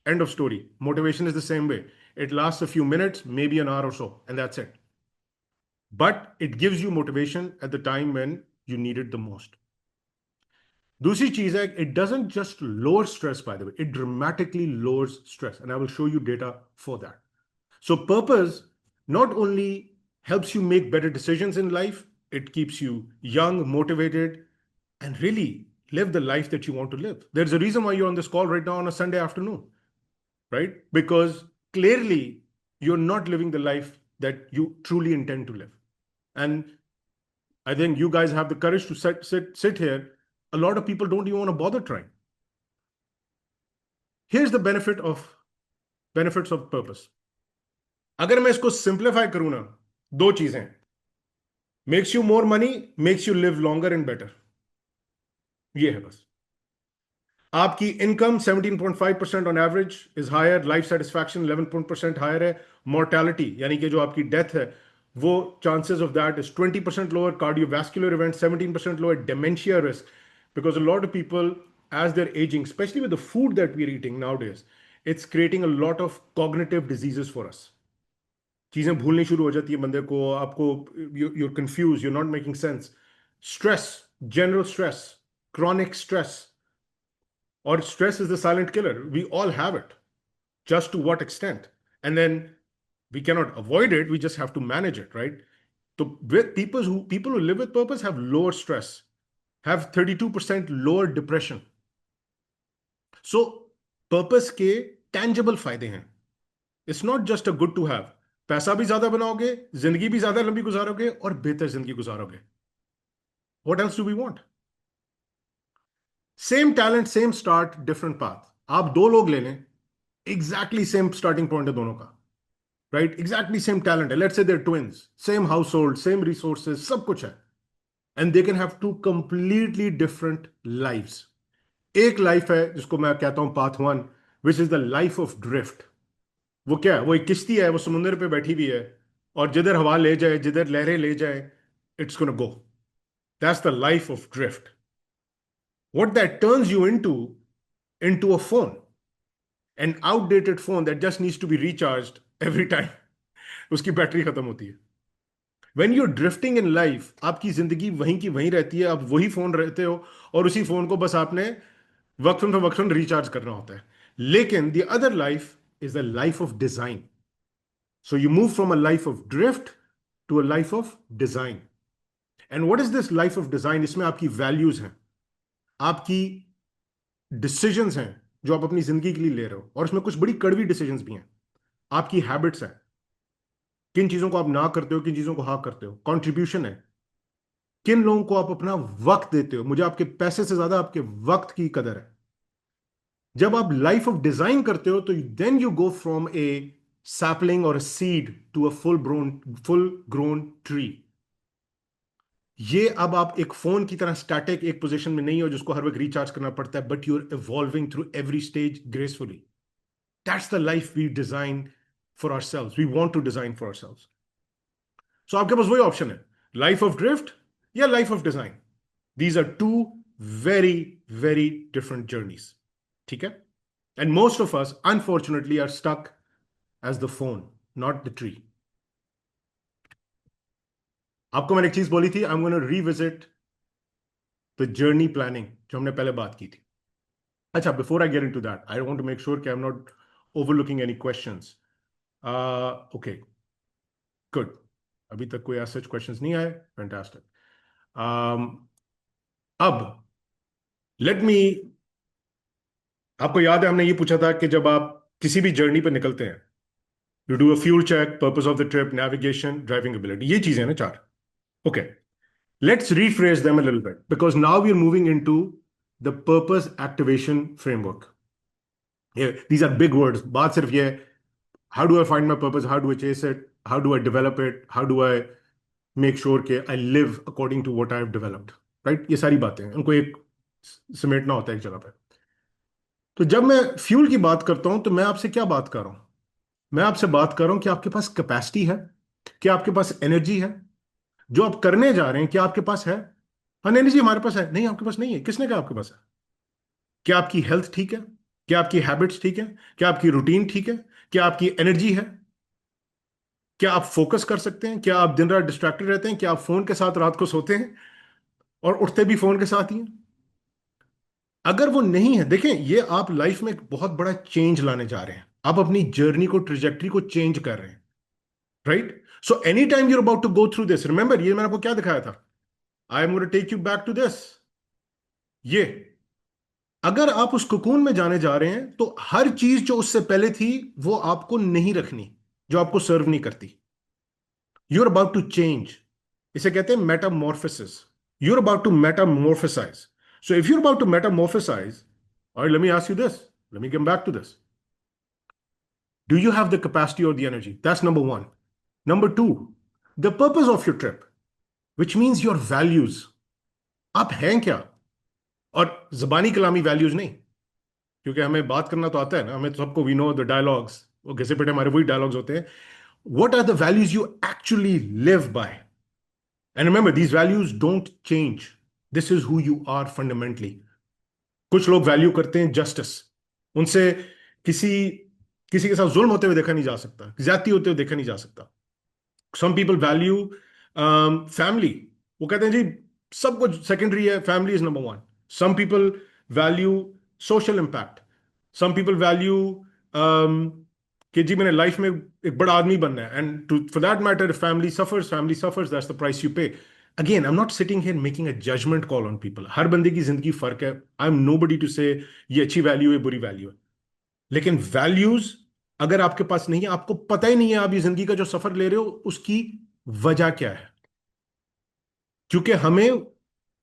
end of story. Motivation is the same way, it last a few minutes, maybe an hour or so, and that's it, but it gives you motivation at the time when you need it the most. दूसरी चीज है, it doesn't just lower stress, by the way, it dramatically lowers stress, and I will show you data for that. So purpose not only helps you make better decisions in life, it keeps you young, motivated, and really live the life that you want to live. There's a reason why you're on this call right now on a Sunday afternoon, right? Because clearly you're not living the life that you truly intend to live. And I think you guys have the courage to sit here. A lot of people don't even want to bother trying. Here's the benefits of purpose. अगर मैं इसको simplify करूं ना, दो चीजें, makes you more money, makes you live longer and better, ये है बस। आपकी income 17.5% on average is higher, life satisfaction 11% higher है, मोर्टेलिटी यानी कि जो आपकी डेथ है वो chances of that is 20% lower, cardiovascular event 17% lower, dementia risk, because a lot of people as they're aging, especially with the food that we're eating nowadays, it's creating a lot of cognitive diseases for us. चीजें भूलनी शुरू हो जाती है बंदे को, आपको you're confused, you're not making sense. Stress, general stress, chronic stress, or stress is the silent killer. We all have it. Just to what extent? And then we cannot avoid it, we just have to manage it, right? So with people who live with purpose have lower stress, have 32% lower depression. So purpose के tangible फायदे हैं. It's not just a good to have. पैसा भी ज्यादा बनाओगे, जिंदगी भी ज्यादा लंबी गुजारोगे और बेहतर जिंदगी गुजारोगे. What else do we want? Same talent, same start, different path. आप दो लोग ले लें, exactly same starting point है दोनों का, right? Exactly same talent है. Let's say they're twins, same household, same resources, सब कुछ है, and they can have two completely different lives. एक लाइफ है जिसको मैं कहता हूं path 1, which is the life of drift. वो क्या है? वो एक किश्ती है, वो समुद्र पे बैठी हुई है, और जिधर हवा ले जाए, जिधर लहरें ले जाए, it's gonna go. That's the life of drift. What that turns you into a phone, an outdated phone that just needs to be recharged every time उसकी बैटरी खत्म होती है. When you are drifting in life, आपकी जिंदगी वहीं की वहीं रहती है, आप वही फोन रहते हो, और उसी फोन को बस आपने वक्फन रिचार्ज करना होता है. लेकिन the other life is the life of design. So you move from a life of drift to a life of design. And what is this life of design? इसमें आपकी values हैं, आपकी decisions हैं जो आप अपनी जिंदगी के लिए ले रहे हो, और इसमें कुछ बड़ी कड़वी decisions भी हैं. आपकी habits हैं, किन चीजों को आप ना करते हो, किन चीजों को हाँ करते हो. Contribution है, किन लोगों को आप अपना वक्त देते हो. मुझे आपके पैसे से ज्यादा आपके वक्त की कदर है. जब आप लाइफ ऑफ डिजाइन करते हो तो then you go from a sapling or seed to a full grown tree. ये अब आप एक फोन की तरह स्टैटिक एक पोजीशन में नहीं हो जिसको हर वक्त रिचार्ज करना पड़ता है, but you are evolving through every stage gracefully. That's the life we design for ourselves, we want to design for ourselves. So आपके पास वही ऑप्शन है, लाइफ ऑफ ड्रिफ्ट या life of design. These are two very very different journeys. ठीक है? And most of us, unfortunately, are stuck as the phone, not the tree. आपको मैंने एक चीज बोली थी, I'm going to revisit the journey planning जो हमने पहले बात की थी. अच्छा, before I get into that, I want to make sure कि I'm not overlooking any questions. Okay, good. अभी तक कोई as such questions नहीं आए. Fantastic. अब let me, आपको याद है हमने ये पूछा था कि जब आप किसी भी जर्नी पे निकलते हैं, you do a fuel check, purpose of the trip, navigation, driving ability, ये चीजें ना 4. Okay, let's rephrase them a little bit, because now we are moving into the purpose activation framework. These are big words. बात सिर्फ ये, how do I find my purpose, how do I chase it, how do I develop it, how do I make sure कि I live according to what I have developed, right? ये सारी बातें उनको एक समेटना होता है एक जगह पे. तो जब मैं फ्यूल की बात करता हूं तो मैं आपसे क्या बात कर रहा हूं? मैं आपसे बात कर रहा हूं कि आपके पास कैपेसिटी है, क्या आपके पास एनर्जी है, जो आप करने जा रहे हैं क्या आपके पास है? हाँ, नहीं नहीं जी हमारे पास है, नहीं आपके पास नहीं है, किसने कहा आपके पास है? क्या आपकी हेल्थ ठीक है? क्या आपकी हैबिट्स ठीक है? क्या आपकी रूटीन ठीक है? क्या आपकी एनर्जी है? क्या आप फोकस कर सकते हैं? क्या आप दिन रात डिस्ट्रैक्टेड रहते हैं? क्या आप फोन के साथ रात को सोते हैं और उठते भी फोन के साथ ही हैं? अगर वो नहीं है, देखें, ये आप लाइफ में एक बहुत बड़ा चेंज लाने जा रहे हैं, आप अपनी जर्नी को, ट्रिजेक्टरी को चेंज कर रहे हैं, right? So any time you're about to go through this, remember ये मैंने आपको क्या दिखाया था, I am going to take you back to this. ये अगर आप उस कुकून में जाने जा रहे हैं तो हर चीज जो उससे पहले थी वो आपको नहीं रखनी, जो आपको सर्व नहीं करती। You are about to change, इसे कहते हैं metamorphosis. You are about to metamorphosize. So if you are about to metamorphosize, और let me ask you this, let me come back to this, do you have the capacity or the energy? That's number one. Number two, the purpose of your trip, which means your values. आप हैं क्या? और जबानी कलामी values नहीं, क्योंकि हमें बात करना तो आता है ना, हमें तो सबको, वी नो द डायलॉग्स, वो घिसे पिटे हमारे वही डायलॉग्स होते हैं। What are the values you actually live by? And remember, these values don't change. This is who you are fundamentally. कुछ लोग वैल्यू करते हैं जस्टिस, उनसे किसी किसी के साथ जुल्म होते हुए देखा नहीं जा सकता, ज्यादती होते हुए देखा नहीं जा सकता। सम पीपल वैल्यू फैमिली, वो कहते हैं जी सब कुछ सेकेंडरी है, family is number one. Some people value social impact, some people value कि जी मैंने लाइफ में एक बड़ा आदमी बनना है, and too for that matter family suffers that's the price you pay. Again I am not sitting here making a judgment call on people, हर बंदे की जिंदगी फर्क है, आई एम नोबडी टू से ये अच्छी वैल्यू है बुरी वैल्यू है, लेकिन वैल्यूज अगर आपके पास नहीं है, आपको पता ही नहीं है आप ये जिंदगी का जो सफर ले रहे हो उसकी वजह क्या है, क्योंकि हमें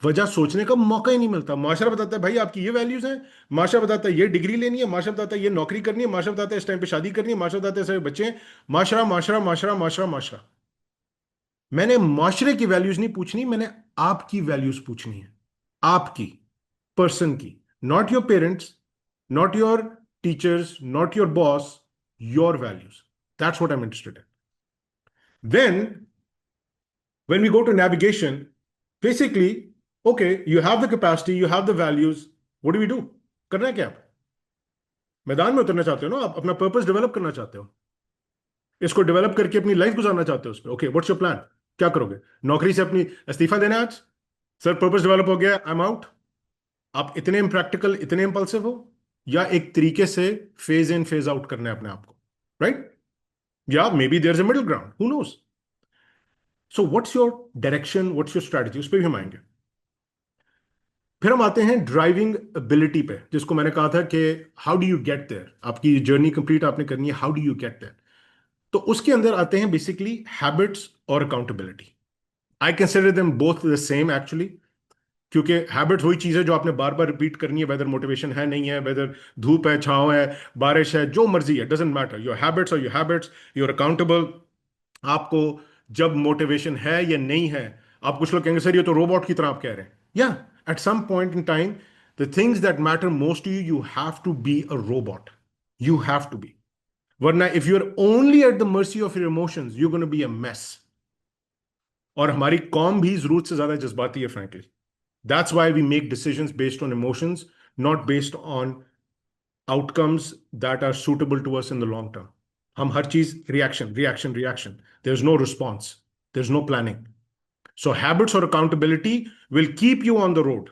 वजह सोचने का मौका ही नहीं मिलता। माशरा बताता है भाई आपकी ये वैल्यूज हैं, माशरा बताता है ये डिग्री लेनी है, माशरा बताता है ये नौकरी करनी है, माशरा बताता है इस टाइम पे शादी करनी है, माशरा बताता है सारे बच्चे हैं, माशरा माशरा माशरा माशरा माशरा। मैंने माशरे की वैल्यूज नहीं पूछनी, मैंने आपकी वैल्यूज पूछनी है, आपकी पर्सन की, not your parents, not your teachers, not your boss, your values. That's what I'm interested in. Then, when we go to navigation, basically, okay, you have the capacity, you have the values. What do we do? करना है क्या आप? मैदान में उतरना चाहते हो ना, आप अपना पर्पस डेवलप करना चाहते हो, इसको डेवलप करके अपनी लाइफ गुजारना चाहते हो उस पर। Okay, what's your plan? क्या करोगे? नौकरी से अपनी इस्तीफा देना आज? सर पर्पस डेवलप हो गया, आई एम आउट। आप इतने इम्प्रैक्टिकल, इतने इंपल्सिव हो, या एक तरीके से फेज इन फेज आउट करना है अपने आप को, राइट? या maybe there is a middle ground, who knows? So what's your direction, what's your strategy, उस पर भी हम आएंगे। फिर हम आते हैं ड्राइविंग एबिलिटी पे, जिसको मैंने कहा था कि how do you get there, आपकी जर्नी कंप्लीट आपने करनी है, how do you get there. तो उसके अंदर आते हैं बेसिकली हैबिट्स और accountability. I consider them both the same actually, क्योंकि हैबिट्स वही चीज है जो आपने बार बार रिपीट करनी है, वेदर मोटिवेशन है नहीं है, वेदर धूप है छांव है बारिश है, जो मर्जी है, डजेंट मैटर, योर हैबिट्स और योर हैबिट्स, यूर अकाउंटेबल। आपको जब मोटिवेशन है या नहीं है, आप कुछ लोग कहेंगे सर ये तो रोबोट की तरह आप कह रहे हैं, या at some point in time the things that matter most to you, you have to be a robot, you have to be. वरना if you are only at the mercy of your emotions, you gonna be a mess. और हमारी कौम भी जरूरत से ज्यादा जज्बाती है frankly. That's why we make decisions based on emotions, not based on outcomes that are suitable to us in the long term. हम हर चीज reaction, reaction, reaction. There's no response. There's no planning. So habits और accountability will keep you on the road.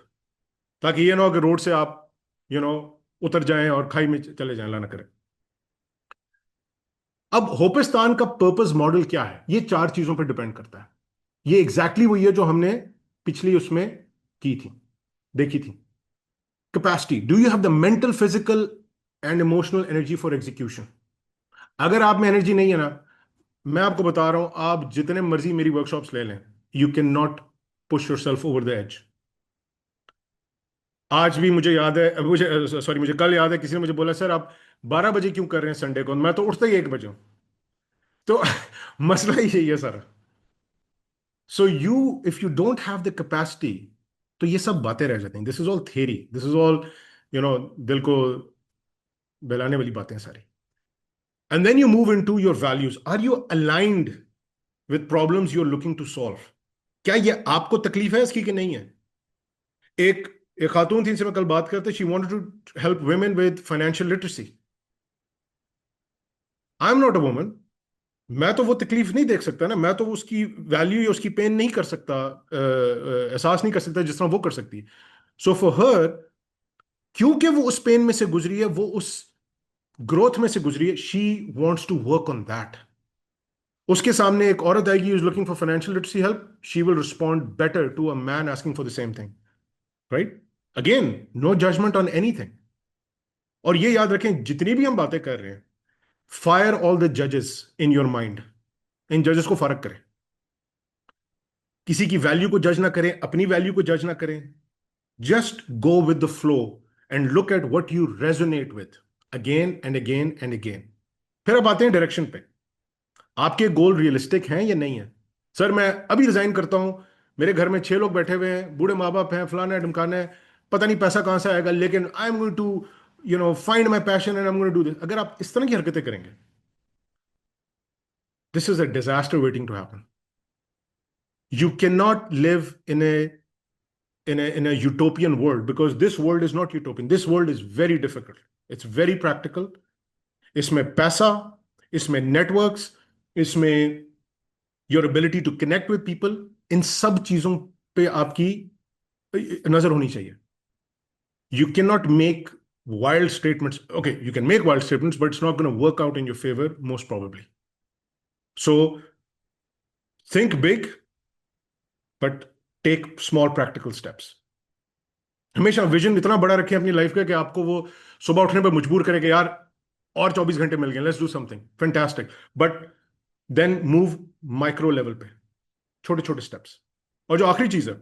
ताकि ये ना हो कि road से आप उतर जाएं और खाई में चले जाएं, अल्लाह ना करे। अब होपिस्तान का पर्पस मॉडल क्या है? ये चार चीजों पर डिपेंड करता है। ये एग्जैक्टली वही है जो हमने पिछली उसमें की थी, देखी थी। Capacity, do you have the mental, physical and emotional energy for execution? अगर आप में एनर्जी नहीं है ना, मैं आपको बता रहा हूं, आप जितने मर्जी मेरी वर्कशॉप्स ले लें, you can not push yourself over the edge. आज भी मुझे याद है, मुझे कल याद है, किसी ने मुझे बोला सर आप 12 बजे क्यों कर रहे हैं संडे को? मैं तो उठता ही 1 बजे हूं। तो मसला ही यही है सारा। So if you don't have the capacity, तो ये सब बातें रह जाती हैं। This is all theory, this is all दिल को बहलाने वाली बातें सारी। And then you move into your values. Are you aligned with problems you're looking to solve? क्या ये आपको तकलीफ है इसकी कि नहीं है? एक एक खातून थी, इनसे मैं कल बात करते, she wanted to help women with financial literacy. I am not a woman, मैं तो वो तकलीफ नहीं देख सकता ना, मैं तो उसकी वैल्यू या उसकी पेन नहीं कर सकता, एहसास नहीं कर सकता जिस तरह वो कर सकती है। सो फॉर हर, क्योंकि वो उस पेन में से गुजरी है, वो उस ग्रोथ में से गुजरी है, she wants to work on that. उसके सामने एक औरत आएगी is looking for financial literacy help, she will respond better to a man asking for the same thing, right? Again, no judgement on anything. और ये याद रखें, जितनी भी हम बातें कर रहे हैं, फायर ऑल द जजेस इन योर माइंड। इन जजेस को फर्क करें, किसी की वैल्यू को जज ना करें, अपनी वैल्यू को जज ना करें। Just go with the flow and look at what you resonate with again and again and again. फिर अब आते हैं डायरेक्शन पे। आपके गोल रियलिस्टिक हैं या नहीं है? सर मैं अभी रिजाइन करता हूं, मेरे घर में 6 लोग बैठे हुए हैं, बूढ़े माँ बाप हैं, फलाना है ढमकाना है, पता नहीं पैसा कहां से आएगा, लेकिन I am going to find my passion and I am going to do this. अगर आप इस तरह की हरकतें करेंगे, this is a disaster waiting to happen. You cannot live in a utopian world, because this world is not utopian. This world is very difficult. It's very practical. इसमें पैसा, इसमें नेटवर्क्स, इसमें your ability to connect with people, इन सब चीजों पे आपकी नजर होनी चाहिए। You can not make wild statements. Okay, you can make wild statements, but it's not going to work out in your favor, most probably. So think big, but take small practical steps. हमेशा vision इतना बड़ा रखें अपनी life का कि आपको वो सुबह उठने पर मजबूर करे कि यार और 24 घंटे मिल गए, let's do something fantastic. But then move micro level पे, छोटे छोटे स्टेप्स। और जो आखिरी चीज है,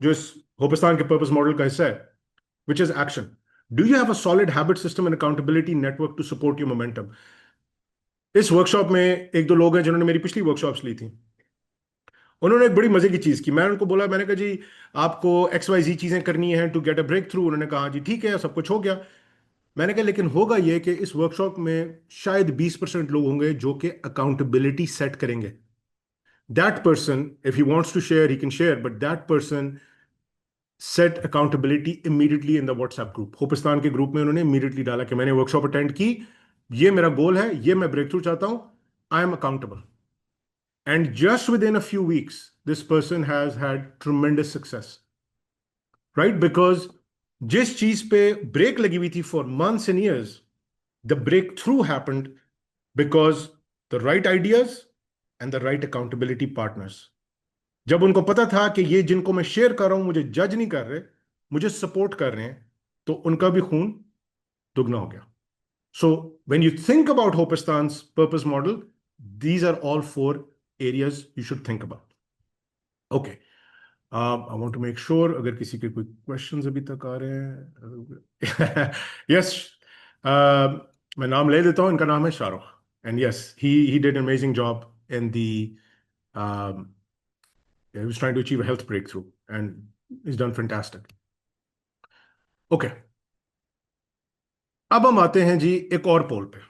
जो इस होपिस्तान के पर्पस मॉडल का हिस्सा है, which is action. Do you have a solid habit system and accountability network to support your momentum? इस वर्कशॉप में एक दो लोग हैं जिन्होंने मेरी पिछली वर्कशॉप्स ली थी, उन्होंने एक बड़ी मजे की चीज की। मैं उनको बोला, मैंने कहा जी आपको XYZ चीजें करनी है to get a breakthrough. उन्होंने कहा जी ठीक है, सब कुछ हो गया। मैंने कहा लेकिन होगा ये कि इस वर्कशॉप में शायद 20% लोग होंगे जो कि अकाउंटेबिलिटी सेट करेंगे। That person, if he wants to share he can share, but that person set accountability immediately in the WhatsApp group. होपिस्तान के ग्रुप में उन्होंने इमीडिएटली डाला कि मैंने वर्कशॉप अटेंड की, ये मेरा गोल है, ये मैं ब्रेक थ्रू चाहता हूं, I am accountable. And just within a few weeks, this person has had tremendous success, right? Because जिस चीज पे ब्रेक लगी हुई थी for months and years, the breakthrough happened because the right ideas and the right accountability partners. जब उनको पता था कि ये जिनको मैं शेयर कर रहा हूं मुझे जज नहीं कर रहे, मुझे सपोर्ट कर रहे हैं, तो उनका भी खून दुगना हो गया। So when you think about Hopistan's purpose model, these are all 4 areas you should think about. Okay. I want to make sure अगर किसी के कोई questions अभी तक आ रहे हैं। Yes. मैं नाम ले देता हूँ, इनका नाम है Shahrukh, and yes, he did an amazing job in the he was trying to achieve a health breakthrough and he's done fantastic. Okay. अब हम आते हैं जी एक और पोल पे।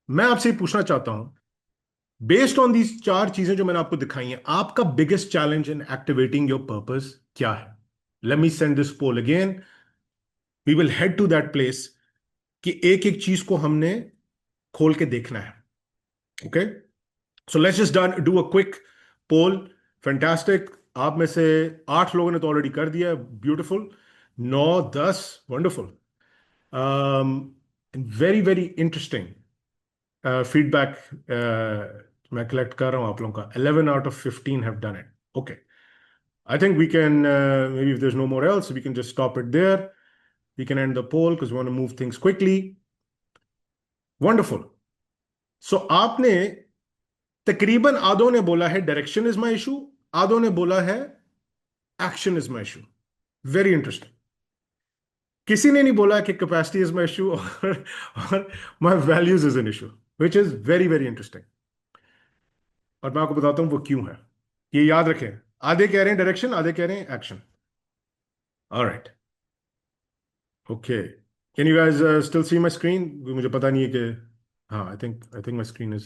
मैं आपसे पूछना चाहता हूं, बेस्ड ऑन दीज 4 चीजें जो मैंने आपको दिखाई हैं, आपका biggest challenge in activating your purpose क्या है? Let me send this poll again, we will head to that place कि एक एक चीज को हमने खोल के देखना है। Okay, so let's just do a quick poll. Fantastic, आप में से 8 लोगों ने तो ऑलरेडी कर दिया, beautiful. 9, 10, wonderful, very very interesting feedback मैं कलेक्ट कर रहा हूं आप लोगों का। 11 out of 15 have done it. Okay, I think we can maybe if there's no more else, we can just stop it there. We can end the poll because we want to move things quickly. Wonderful. So आपने तकरीबन आधों ने बोला है direction is my issue, आधों ने बोला है action is my issue. Very interesting. किसी ने नहीं बोला कि कैपेसिटी इज माय इशू और my values is an issue, which is very very interesting. और मैं आपको बताता हूं वो क्यों है। ये याद रखें, आधे कह रहे हैं डायरेक्शन, आधे कह रहे हैं action. Alright, okay, can you guys still see my screen? मुझे पता नहीं है कि हाँ, I think my screen is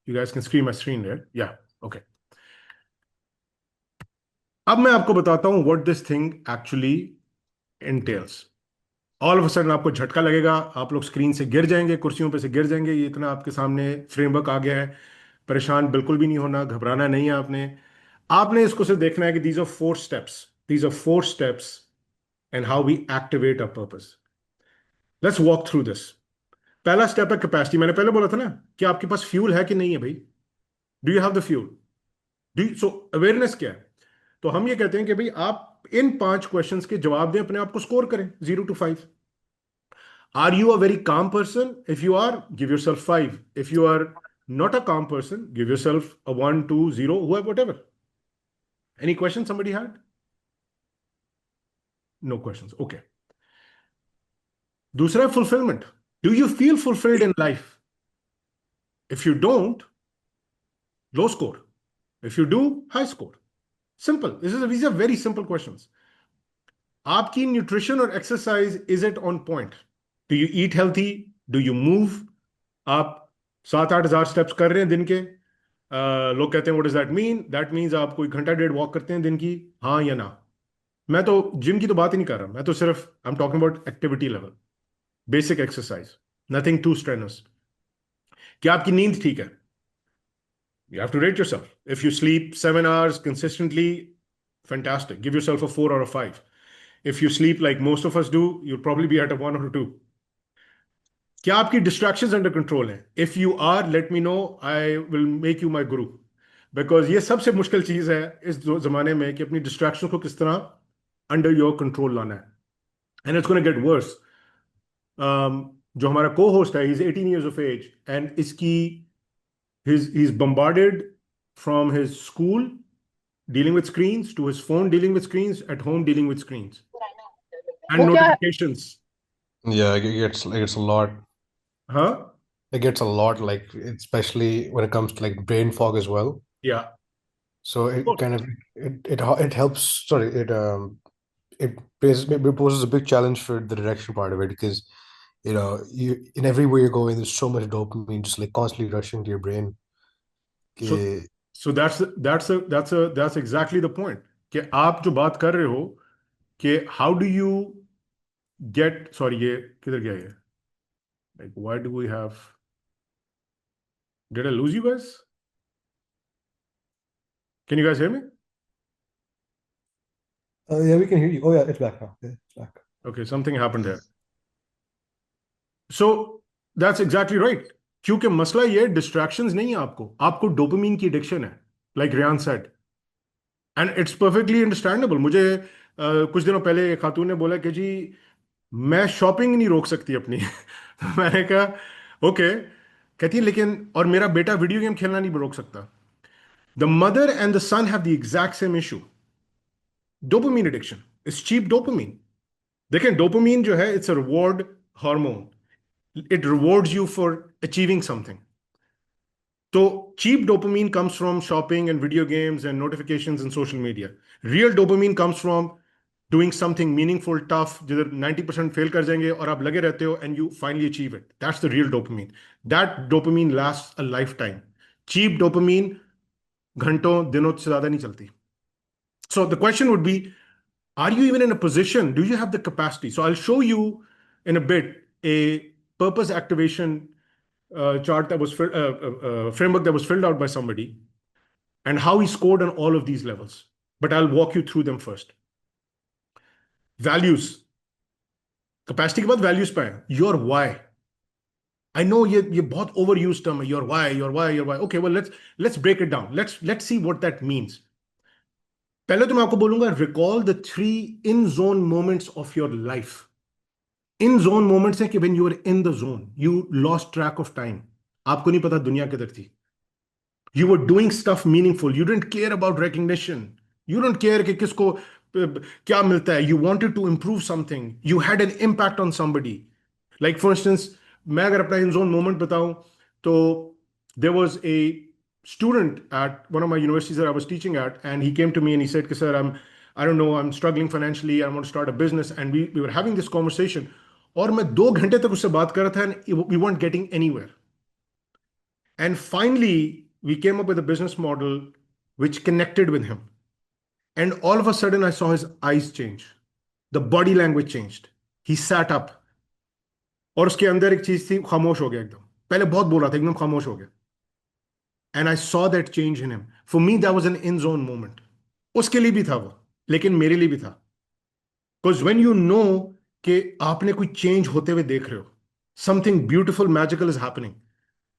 You guys can see my screen there. Yeah, okay. अब मैं आपको बताता हूं what this thing actually entails. All of a sudden आपको झटका लगेगा, आप लोग स्क्रीन से गिर जाएंगे, कुर्सियों पे से गिर जाएंगे। ये इतना आपके सामने फ्रेमवर्क आ गया है। परेशान बिल्कुल भी नहीं होना, घबराना नहीं है आपने। आपने इसको सिर्फ देखना है कि these are four steps and how we activate a purpose. Let's walk through this. पहला स्टेप है कैपेसिटी। मैंने पहले बोला था ना कि आपके पास फ्यूल है कि नहीं है भाई। Do you have the fuel? Do so awareness क्या है? तो हम ये कहते हैं कि भाई आप इन 5 क्वेश्चंस के जवाब दें, अपने आप को स्कोर करें 0 to 5। Are you a very calm person? If you are, give yourself 5. If you are not a calm person, give yourself a 1, 2, 0, whatever. Any questions somebody had? No questions. Okay. दूसरा, fulfillment. Do you feel fulfilled in life? If you don't, low score. If you do, high score. Simple. These are very simple questions. आपकी nutrition और exercise, is it on point? Do you eat healthy? Do you move? आप 7-8 हज़ार steps कर रहे हैं दिन के? लोग कहते हैं what does that mean? That means आप कोई घंटा डेढ़ वॉक करते हैं दिन की, हाँ या ना? मैं तो जिम की तो बात ही नहीं कर रहा, मैं तो सिर्फ I am talking about activity level, basic exercise, nothing too strenuous. क्या आपकी नींद ठीक है? You have to rate yourself. If you sleep 7 hours consistently, fantastic. Give yourself a 4 or a 5. If you sleep like most of us do, you'll probably be at a 1 or a 2. क्या आपकी distractions under control हैं? If you are, let me know, I will make you my guru. Because ये सबसे मुश्किल चीज है इस जमाने में कि अपनी डिस्ट्रैक्शन को किस तरह अंडर योर कंट्रोल लाना है। And it's gonna get worse. जो हमारा को होस्ट है, he is 18 years of age, and इसकी he's bombarded from his school dealing with screens, to his phone dealing with screens, at home dealing with screens and वो क्या है? notifications. Yeah, it gets a lot. Huh? It gets a lot, like especially when it comes to like brain fog as well. Yeah. So Of it course. kind of it helps. Sorry, it poses a big challenge for the direction part of it, because you in everywhere you're going, there's so much dopamine just like constantly rushing to your brain. So कि so that's exactly the point कि आप जो बात कर रहे हो कि how do you get, sorry, ये किधर गया ये? Like, why do we have, did I lose you guys? Can you guys hear me? yeah, we can hear you. Oh yeah, it's back now. Yeah, it's back. Okay, something happened there. So that's exactly right. क्योंकि मसला ये distractions नहीं है, आपको dopamine की addiction है, like Ryan said, and it's perfectly understandable. मुझे कुछ दिनों पहले एक खातून ने बोला कि जी मैं शॉपिंग नहीं रोक सकती अपनी। तो मैंने कहा ओके। कहती है लेकिन, और मेरा बेटा वीडियो गेम खेलना नहीं रोक सकता। The mother and the son have the exact same issue, dopamine addiction. It's cheap dopamine. देखें, डोपामीन जो है, it's a reward hormone. It rewards you for achieving something. So cheap dopamine comes from shopping and video games and notifications and social media. Real dopamine comes from doing something meaningful, tough, जिधर 90% fail कर जाएंगे और आप लगे रहते हो and you finally achieve it. That's the real dopamine. That dopamine lasts a lifetime. Cheap dopamine घंटों दिनों से ज़्यादा नहीं चलती. So the question would be, are you even in a position? Do you have the capacity? So I'll show you in a bit a purpose activation chart that was framework that was filled out by somebody, and how he scored on all of these levels. But I'll walk you through them first. Values. Capacity के बाद values पे है. Your why. I know ये बहुत overused term है. Your why, your why, your why. Okay, well let's break it down. Let's see what that means. पहले तो मैं आपको बोलूंगा, recall the 3 in-zone moments of your life. In-zone moments है कि when you were in the zone, you lost track of time. आपको नहीं पता दुनिया किधर थी. You were doing stuff meaningful. You didn't care about recognition. You don't care कि किसको क्या मिलता है. You wanted to improve something. You had an impact on somebody. Like for instance, मैं अगर अपना in-zone moment बताऊं, तो there was a student at one of my universities that I was teaching at, and he came to me and he said, sir, I don't know, I'm struggling financially. I want to start a business. And we were having this conversation. और मैं 2 घंटे तक उससे बात कर रहा था, and we weren't getting anywhere. And finally, we came up with a business model which connected with him. And all of a sudden, I saw his eyes change. The body language changed. He sat up. और उसके अंदर एक चीज थी, खामोश हो गया एकदम. पहले बहुत बोल रहा था, एकदम खामोश हो गया. And I saw that change in him. For me, that was an in-zone moment. उसके लिए भी था वो, लेकिन मेरे लिए भी था. Because when you know कि आपने कोई change होते हुए देख रहे हो, something beautiful, magical is happening.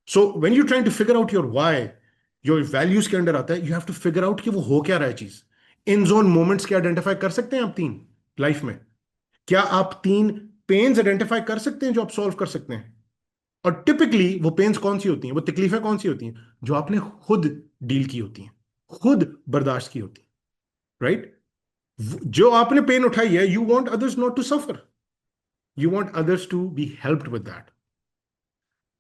So when you're trying to figure out your why, your values के अंदर आता है, you have to figure out कि वो हो क्या रहा है चीज. इन जोन मोमेंट्स के आइडेंटिफाई कर सकते हैं आप 3 लाइफ में? क्या आप 3 पेन्स आइडेंटिफाई कर सकते हैं जो आप सॉल्व कर सकते हैं? और टिपिकली वो पेन्स कौन सी होती हैं, वो तकलीफें कौन सी होती हैं? जो आपने खुद डील की होती हैं, खुद बर्दाश्त की होती है, राइट? जो आपने पेन उठाई है, you want others not to suffer, you want others to be helped with that.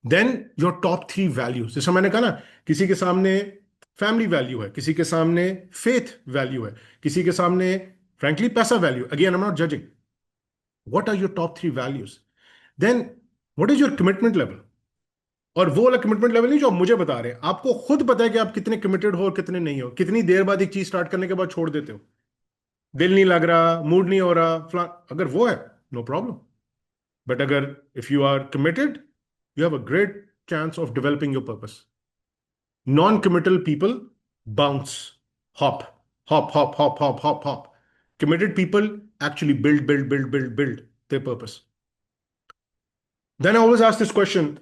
Then your top 3 values, जैसे मैंने कहा ना, किसी के सामने फैमिली वैल्यू है, किसी के सामने फेथ वैल्यू है, किसी के सामने फ्रैंकली पैसा value. Again I am not judging. What are your top 3 values? Then what is your commitment level? और वो वाला कमिटमेंट लेवल नहीं जो आप मुझे बता रहे हैं, आपको खुद पता है कि आप कितने कमिटेड हो और कितने नहीं हो. कितनी देर बाद एक चीज स्टार्ट करने के बाद छोड़ देते हो, दिल नहीं लग रहा, मूड नहीं हो रहा, फलान. अगर वो है, नो प्रॉब्लम. बट अगर if you are committed, you have a great chance of developing your purpose. Non-committal people bounce, hop, hop, hop, hop, hop, hop, hop. Committed people actually build their purpose. Then I always ask this question: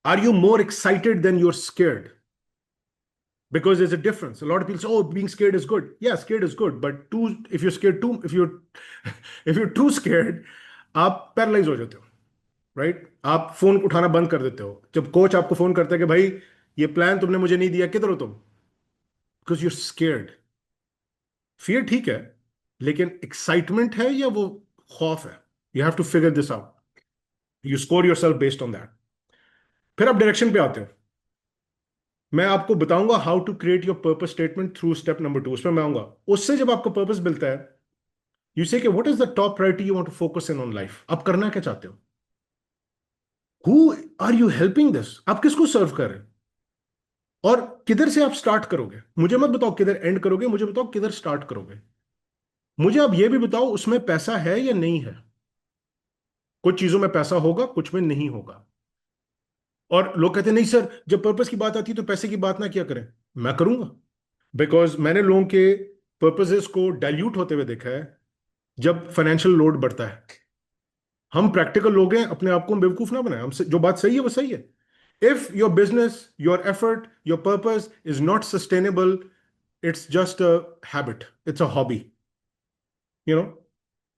are you more excited than you're scared? Because there's a difference. A lot of people say, "Oh, being scared is good." Yeah, scared is good, but if you're scared too, if you're too scared, आप paralyze हो जाते हो. Right? आप phone उठाना बंद कर देते हो जब कोच आपको फोन करता है कि भाई ये प्लान तुमने मुझे नहीं दिया, किधर हो तुम? Because your scared. फियर ठीक है, लेकिन एक्साइटमेंट है या वो खौफ है? You have to figure this out. You score yourself based on that. फिर आप डायरेक्शन पे आते हो. मैं आपको बताऊंगा how to create your purpose statement through step number 2. उसमें मैं आऊंगा. उससे जब आपको पर्पस मिलता है, you say what is the top priority you want to focus in on life. आप करना क्या चाहते हो? Who are you helping this? आप किसको सर्व कर रहे हैं? और किधर से आप स्टार्ट करोगे? मुझे मत बताओ किधर एंड करोगे, मुझे बताओ किधर स्टार्ट करोगे. मुझे आप ये भी बताओ उसमें पैसा है या नहीं है. कुछ चीजों में पैसा होगा, कुछ में नहीं होगा. और लोग कहते हैं नहीं सर, जब पर्पस की बात आती है तो पैसे की बात ना क्या करें. मैं करूंगा, बिकॉज मैंने लोगों के पर्पसेस को डाइल्यूट होते हुए देखा है जब फाइनेंशियल लोड बढ़ता है. हम प्रैक्टिकल लोग हैं, अपने आप को हम बेवकूफ ना बनाए. हम जो बात सही है वो सही है. If your business, your effort, your purpose is not sustainable, it's just a habit. It's a hobby. You know,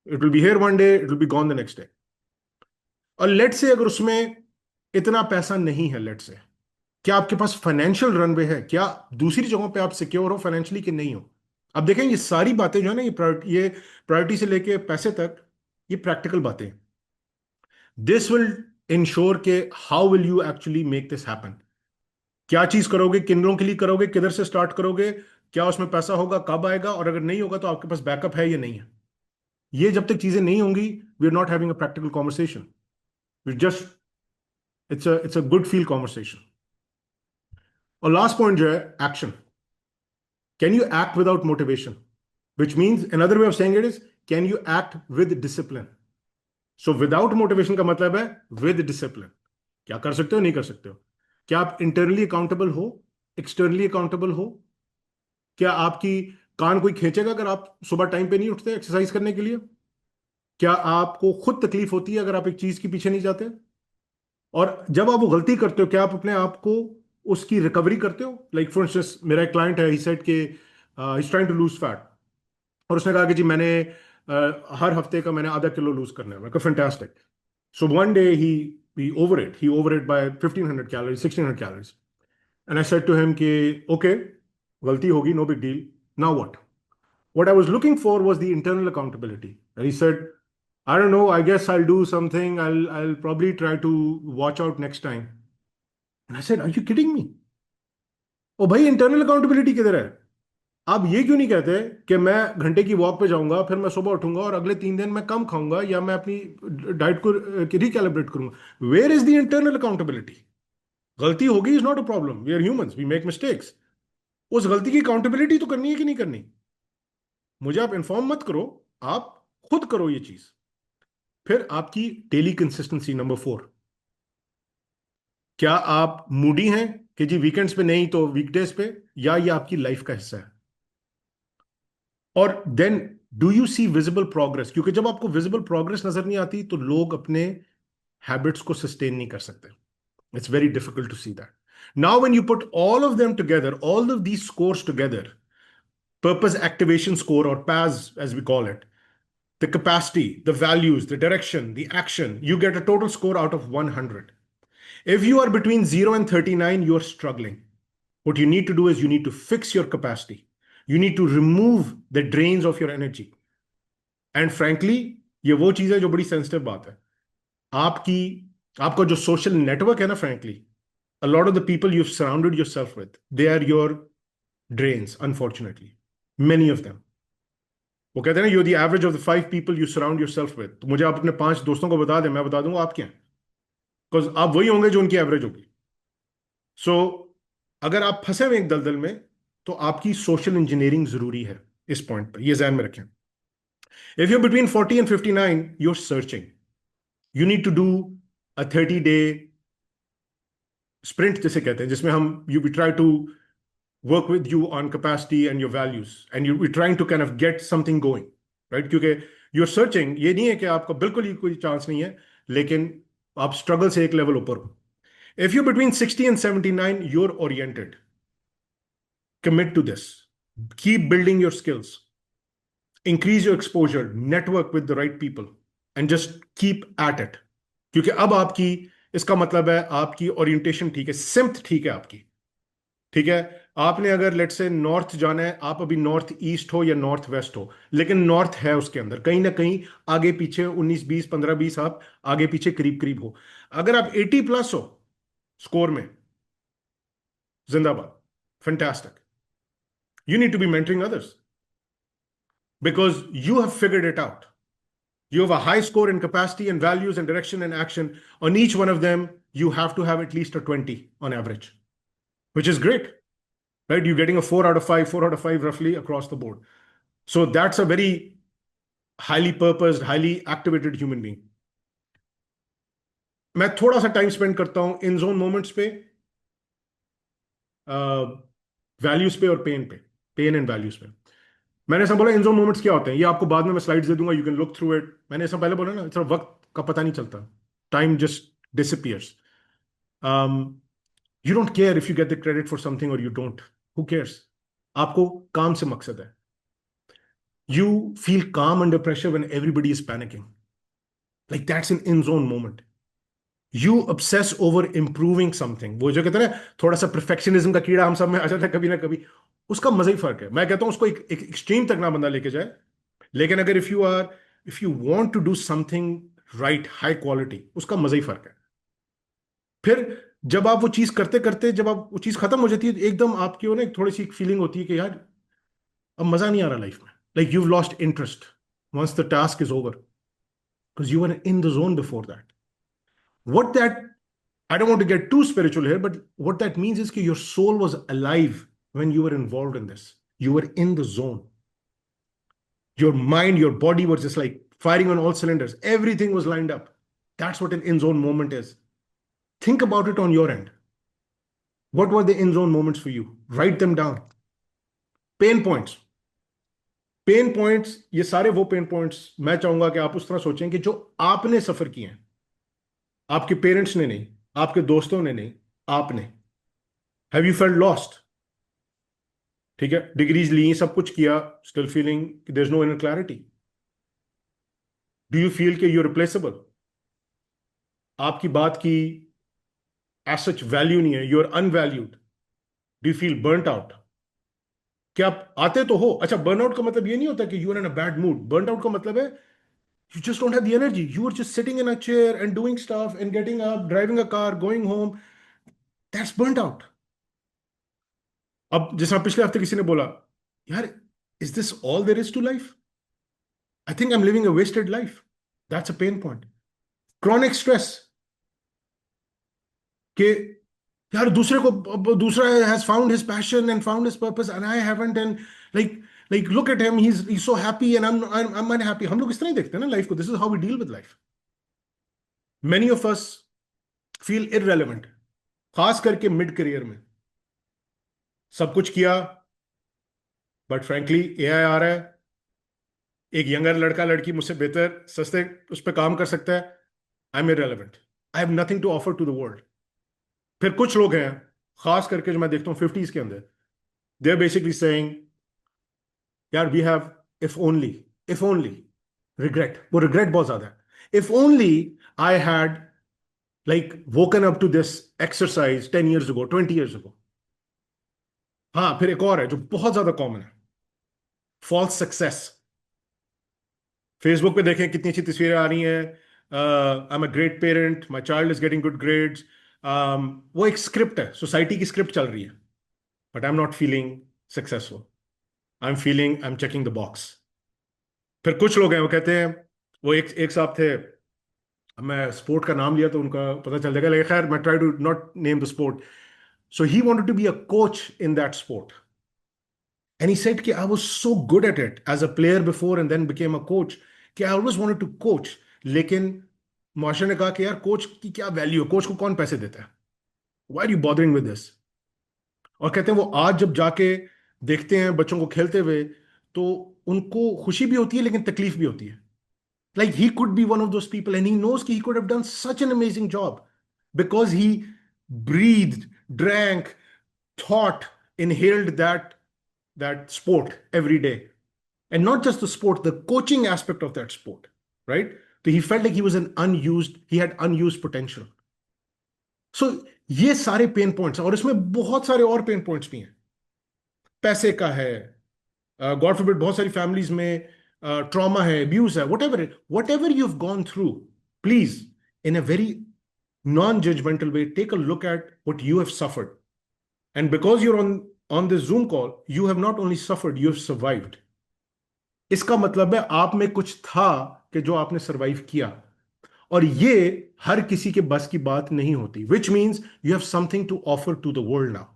it will be here one day, it will be gone the next day. और late से अगर उसमें इतना पैसा नहीं है, late से, क्या आपके पास फाइनेंशियल रनवे है? क्या दूसरी जगहों पे आप सिक्योर हो फाइनेंशियली कि नहीं हो? अब देखें, ये सारी बातें जो है ना, ये प्रायोरिटी से लेके पैसे तक, ये प्रैक्टिकल बातें. दिस विल इंश्योर के how will you actually make this happen. क्या चीज करोगे, किन लोगों के लिए करोगे, किधर से स्टार्ट करोगे, क्या उसमें पैसा होगा, कब आएगा, और अगर नहीं होगा तो आपके पास बैकअप है या नहीं है. ये जब तक चीजें नहीं होंगी, we are not having a practical conversation. We just it's a good feel conversation. और लास्ट पॉइंट जो है, action. Can you act without motivation? Which means another way of saying it is, can you act with discipline? So without motivation का मतलब है with discipline. क्या कर सकते हो, नहीं कर सकते हो? क्या आप इंटरनली अकाउंटेबल हो, एक्सटर्नली अकाउंटेबल हो? क्या आपकी कान कोई खींचेगा अगर आप सुबह टाइम पे नहीं उठते एक्सरसाइज करने के लिए? क्या आपको खुद तकलीफ होती है अगर आप एक चीज के पीछे नहीं जाते? और जब आप वो गलती करते हो, क्या आप अपने आप को उसकी रिकवरी करते हो? लाइक फॉर इंस्टेंस, मेरा एक क्लाइंट है, ही सेड के he is trying to lose fat, और उसने कहा कि जी मैंने हर हफ्ते का मैंने आधा किलो लूज करना है. मैं कहा fantastic. So one day he overate by 1500 calories, 1600 calories. And I said to him कि okay, गलती होगी, no big deal. Now what? What I was looking for was the internal accountability. And he said, I don't know, I guess I'll do something. I'll probably try to watch out next time. And I said, are you kidding me? ओ भाई, internal accountability किधर है? आप ये क्यों नहीं कहते कि मैं घंटे की वॉक पे जाऊंगा, फिर मैं सुबह उठूंगा और अगले 3 दिन मैं कम खाऊंगा या मैं अपनी डाइट को रिकैलिब्रेट करूंगा? Where is the internal accountability? गलती होगी is not a problem, we are humans, we make mistakes. उस गलती की अकाउंटेबिलिटी तो करनी है कि नहीं करनी? मुझे आप इन्फॉर्म मत करो, आप खुद करो ये चीज। फिर आपकी डेली कंसिस्टेंसी नंबर 4। क्या आप मूडी हैं कि जी वीकेंड्स पे नहीं तो वीकडेज पे, या ये आपकी लाइफ का हिस्सा है? और then do you see visible progress? क्योंकि जब आपको विजिबल प्रोग्रेस नजर नहीं आती तो लोग अपने हैबिट्स को सस्टेन नहीं कर सकते। It's very difficult to see that. Now when you put all of them together, all of these scores together, purpose activation score, or PAS as we call it, the capacity, the values, the direction, the action, you get a total score out of 100. If you are between 0 and 39, you're struggling. What you need to do is you need to fix your capacity. You need to remove the drains of your energy. And frankly, ये वो चीज है जो बड़ी sensitive बात है। आपकी आपका जो सोशल नेटवर्क है ना, frankly, a lot of the people you've surrounded yourself with, they are your drains, unfortunately. Many of them. वो कहते हैं ना, you're the average of the 5 people you surround yourself with. तो मुझे आप अपने 5 दोस्तों को बता दें, मैं बता दूंगा आप क्या हैं, बिकॉज आप वही होंगे जो उनकी एवरेज होगी। सो अगर आप फंसे हुए एक दलदल में, तो आपकी सोशल इंजीनियरिंग जरूरी है। इस पॉइंट पर ये ध्यान में रखें। If you between 40 and 59, you're searching. You need to do a 30-day sprint जिसे कहते हैं, जिसमें हम you we try to work with you on capacity and your values, and we're trying to kind of get something going, right? क्योंकि you're searching, ये नहीं है कि आपका बिल्कुल ही कोई चांस नहीं है, लेकिन आप स्ट्रगल से एक लेवल ऊपर हो। If you're between 60 and 79, you're oriented. Commit to this. Keep building your skills. Increase your exposure. Network with the right people. And just keep at it. क्योंकि अब आपकी, इसका मतलब है आपकी ओरिएंटेशन ठीक है, सिम्थ ठीक है आपकी, ठीक है। आपने अगर लेट से नॉर्थ जाना है, आप अभी नॉर्थ ईस्ट हो या नॉर्थ वेस्ट हो, लेकिन नॉर्थ है उसके अंदर कहीं ना कहीं आगे पीछे 19 20 15 20 आप आगे पीछे करीब करीब हो। अगर आप 80 प्लस हो स्कोर में, जिंदाबाद, fantastic. You need to be mentoring others because you have figured it out. You have a high score in capacity and values and direction and action. On each one of them, you have to have at least a 20 on average, which is great, right? You're getting a 4 out of 5, 4 out of 5 roughly across the board. So that's a very highly purposed, highly activated human being. मैं थोड़ा सा time spend करता हूं इन zone moments पे, values पे और pen and values पे। मैंने ऐसा बोला इन जोन मोमेंट्स क्या होते हैं, ये आपको बाद में मैं स्लाइड्स दे दूंगा, you can look through it. मैंने ऐसा पहले बोला ना, इतना वक्त का पता नहीं चलता, time just disappears. You don't care if you get the credit for something और यू डोंट, हु केयर्स? आपको काम से मकसद है। यू फील काम under pressure when everybody is panicking, like that's an in zone moment. You obsess over improving something. वो जो कहते हैं ना, थोड़ा सा परफेक्शनिज्म का कीड़ा हम सब में आ जाता है कभी ना कभी, उसका मजा ही फर्क है। मैं कहता हूं उसको एक एक्सट्रीम तक ना बंदा लेके जाए, लेकिन अगर if you want to do something right, high quality, उसका मजा ही फर्क है। फिर जब आप वो चीज करते करते, जब आप वो चीज खत्म हो जाती है, एकदम आपकी वो ना एक थोड़ी सी फीलिंग होती है कि यार अब मजा नहीं आ रहा लाइफ में, like you lost interest once the task is over, because you are in the zone before that. What that, I don't want to get too spiritual here, but what that means is that your soul was alive when you were involved in this. You were in the zone. Your mind, your body were just like firing on all cylinders. Everything was lined up. That's what an in-zone moment is. Think about it on your end. What were the in-zone moments for you? Write them down. Pain points. Pen points, ये सारे वो pen points मैं चाहूंगा कि आप उस तरह सोचें कि जो आपने सफर किए हैं, आपके पेरेंट्स ने नहीं, आपके दोस्तों ने नहीं, आपने। Have you felt lost? ठीक है, डिग्रीज ली, सब कुछ किया, still feeling there is no inner clarity? Do you feel कि यू रिप्लेसेबल? आपकी बात की एज सच वैल्यू नहीं है, you are unvalued? Do you feel burnt out? क्या आप आते तो हो? अच्छा, बर्नआउट का मतलब ये नहीं होता कि you are in a bad mood. Burnout का मतलब है you just don't have the energy. You are just sitting in a chair and doing stuff and getting up, driving a car, going home. That's burnt out. अब जैसा पिछले हफ्ते किसी ने बोला, यार, is this all there is to life? I think I'm living a wasted life. That's a pain point. Chronic stress. कि यार दूसरे को, दूसरा has found his passion and found his purpose and I haven't, and like look at him, he's so happy and I'm unhappy. हम लोग इस तरह ही देखते हैं ना लाइफ को. This is how we deal with life. Many of us feel irrelevant, खास करके मिड करियर में. सब कुछ किया, बट फ्रैंकली एआई आ रहा है, एक यंगर लड़का लड़की मुझसे बेहतर सस्ते उस पर काम कर सकता है. I am irrelevant, I have nothing to offer to the world. फिर कुछ लोग हैं, खास करके जो मैं देखता हूँ 50s के अंदर, दे आर बेसिकली सेइंग यार we have, if only regret. वो रिग्रेट बहुत ज्यादा है. If only I had like woken up to this exercise 10 years ago, 20 years ago. हाँ, फिर एक और है जो बहुत ज्यादा कॉमन है, फॉल्स सक्सेस. फेसबुक पे देखें कितनी अच्छी तस्वीरें आ रही हैं, आई am a great parent, my child is getting good grades. वो एक स्क्रिप्ट है, सोसाइटी की स्क्रिप्ट चल रही है, but I am not feeling successful. I am feeling I am checking the box. फिर कुछ लोग हैं वो कहते हैं, वो एक साहब थे, अब मैं स्पोर्ट का नाम लिया तो उनका पता चल जाएगा, लेकिन खैर मैं try to not name the sport. So he wanted to be a coach in that sport. And he said, I was so good at it as a player before and then became a coach. I always wanted to coach. लेकिन माशा ने कहा कि यार coach की क्या value है, coach को कौन पैसे देता है, why are you bothering with this? और कहते हैं वो आज जब जाके देखते हैं बच्चों को खेलते हुए तो उनको खुशी भी होती है लेकिन तकलीफ भी होती है. Like he could be one of those people and he knows he could have done such an amazing job because he breathed, drank, thought, inhaled that sport every day. And not just the sport, the coaching aspect of that sport, right? So he felt like he had unused potential. So ये सारे pen points, और इसमें बहुत सारे और pen points भी हैं. पैसे का है, गॉड फॉरबिड बहुत सारी फैमिलीज में ट्रॉमा है, अब्यूज है, whatever you've gone through, please, in a very non-judgmental way, take a look at what you have suffered. And because you're on this Zoom call, you have not only suffered, you have survived. इसका मतलब है आप में कुछ था कि जो आपने सर्वाइव किया, और ये हर किसी के बस की बात नहीं होती, which means you have something to offer to the world now.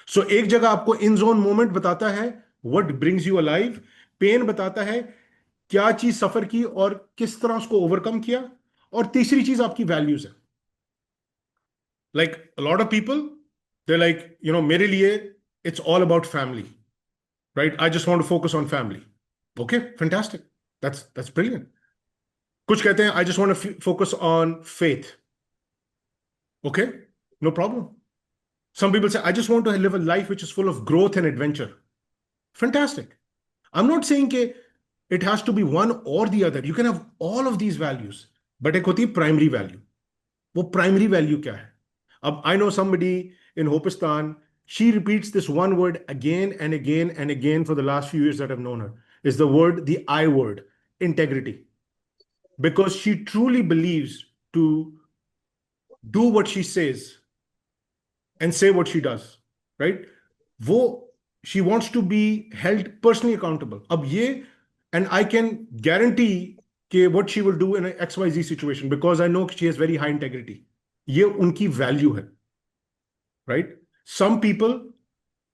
So एक जगह आपको इन जोन मोमेंट बताता है what brings you alive, pain बताता है क्या चीज सफर की और किस तरह उसको ओवरकम किया, और तीसरी चीज आपकी वैल्यूज है. Like a lot of people, they're like, मेरे लिए it's all about family, right? I just want to focus on family. Okay, fantastic. That's brilliant. कुछ कहते हैं I just want to focus on faith. Okay, no problem. Some people say I just want to live a life which is full of growth and adventure. Fantastic. I'm not saying that it has to be one or the other. You can have all of these values, but एक होती है primary value. वो primary value क्या है? अब I know somebody in Hopistan, she repeats this one word again and again and again for the last few years that I've known her, is the I word, integrity. Because she truly believes to do what she says and say what she does, right? She wants to be held personally accountable. Ab ye, and I can guarantee what she will do in an XYZ situation because I know she has very high integrity. Ye unki value hai, right? Some people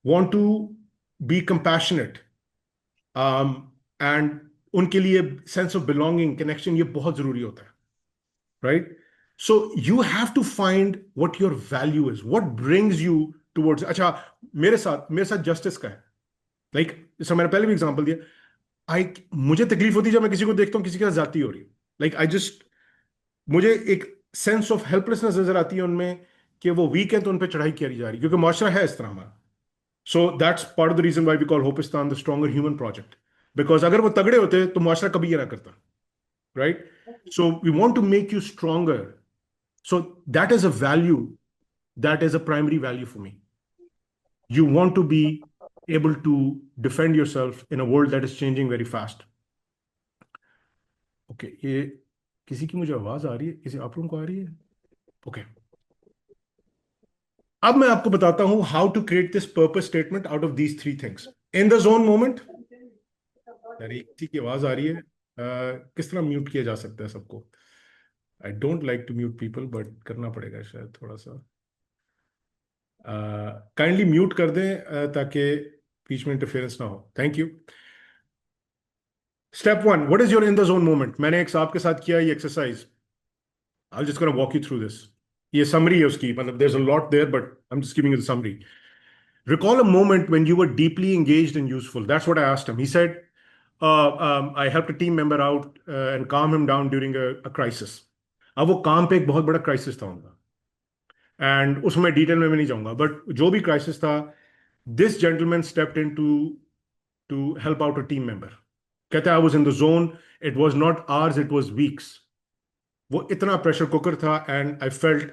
want to be compassionate, and उनके लिए sense of belonging, connection ये बहुत जरूरी होता है, right? So you have to find what your value is, what brings you towards. अच्छा, मेरे साथ justice का है. Like जैसा मैंने पहले भी एग्जांपल दिया, मुझे तकलीफ होती है जब मैं किसी को देखता हूँ किसी के साथ जाती हो रही है. Like मुझे एक सेंस ऑफ हेल्पलेसनेस नजर आती है उनमें कि वो वीक है तो उन पर चढ़ाई करी जा रही है, क्योंकि माशरा है इस तरह हमारा. So that's part of the reason why we call Hopistan the Stronger Human Project. Because अगर वो तगड़े होते तो माशरा कभी ये ना करता, right? So we want to make you stronger. So that is a value, that is a primary value for me. You want to be able to defend yourself in a world that is changing very fast. Okay, ये किसी की मुझे आवाज आ रही है, किसी आप लोगों को आ रही है? Okay. अब मैं आपको बताता हूं how to create this purpose statement out of these three things. In the zone moment, अरे किसी की आवाज आ रही है, किस तरह म्यूट किया जा सकता है सबको? I don't like to mute people, but करना पड़ेगा शायद थोड़ा सा. काइंडली म्यूट कर दें ताकि बीच में इंटरफेरेंस ना हो। Thank you. Step one, what is your in the zone moment? मैंने एक साहब के साथ किया ये exercise. I just gonna walk you through this. ये समरी है उसकी, मतलब there is a lot there but I am just giving you the summary. Recall a moment when you were deeply engaged and useful. That's what I asked him. He said, I helped a team member out and calm him down during a crisis. अब वो काम पे एक बहुत बड़ा crisis था उनका, and उसमें डिटेल में मैं नहीं जाऊंगा, बट जो भी क्राइसिस था, this gentleman stepped in to help out a team member. कहते हैं I was in the zone, it was not hours, it was weeks. वो इतना प्रेशर कुकर था एंड आई फेल्ट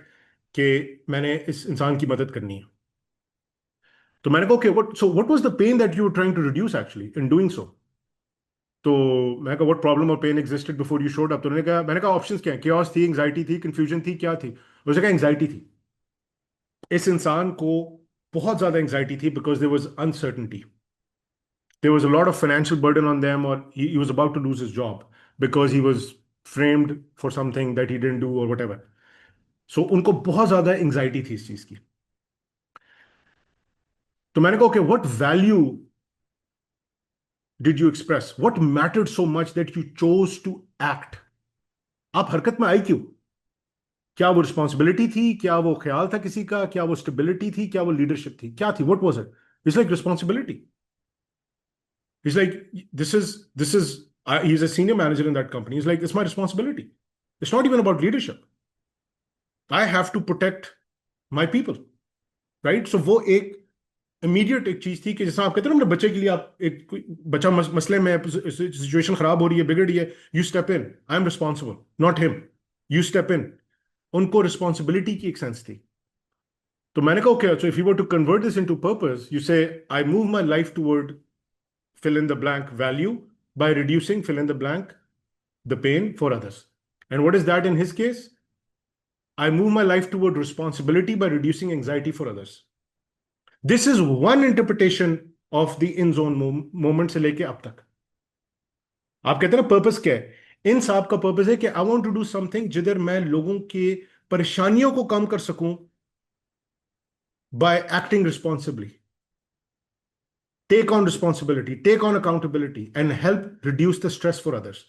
कि मैंने इस इंसान की मदद करनी है। तो मैंने कहा okay, what was the pain that you were trying to reduce actually in doing so? तो मैं कहा व्हाट प्रॉब्लम और pain existed before you showed up? तो उन्होंने कहा, मैंने कहा ऑप्शंस क्या हैं? केओस थी, एंग्जाइटी थी, कंफ्यूजन थी, क्या थी? उसने कहा एंग्जाइटी थी। इस इंसान को बहुत ज्यादा एंग्जाइटी थी because there was uncertainty, there was a lot of financial burden on them, और he was about to lose his job because he was framed for something that he didn't do और whatever. So उनको बहुत ज्यादा anxiety थी इस चीज की। तो मैंने कहा okay, what value did you express? What mattered so much that you chose to act? आप हरकत में आई क्यों? क्या वो रिस्पॉन्सिबिलिटी थी? क्या वो ख्याल था किसी का? क्या वो स्टेबिलिटी थी? क्या वो लीडरशिप थी? क्या थी? What was it? It's like responsibility. It's like this is he is a senior manager in that company. It's like it's my responsibility. It's not even about leadership. I have to protect my people, right? So वो एक immediate एक चीज थी कि जैसा आप कहते हैं ना, अपने बच्चे के लिए आप एक बच्चा मसले में, सिचुएशन खराब हो रही है, बिगड़ रही है, you step in, I am responsible, not him, you step in. उनको रिस्पॉन्सिबिलिटी की एक सेंस थी। तो मैंने कहा okay, so if you were to convert this into purpose, you say I move my life toward fill in the blank value by reducing fill in the blank the pain for others. And what is that in his case? I move my life toward responsibility by reducing anxiety for others. This is one interpretation of the in zone moment से लेके अब तक। आप कहते हैं ना purpose क्या है? इन साहब का पर्पस है कि I want to do something जिधर मैं लोगों की परेशानियों को कम कर सकूं by acting responsibly, take on responsibility, take on accountability and help reduce the stress for others.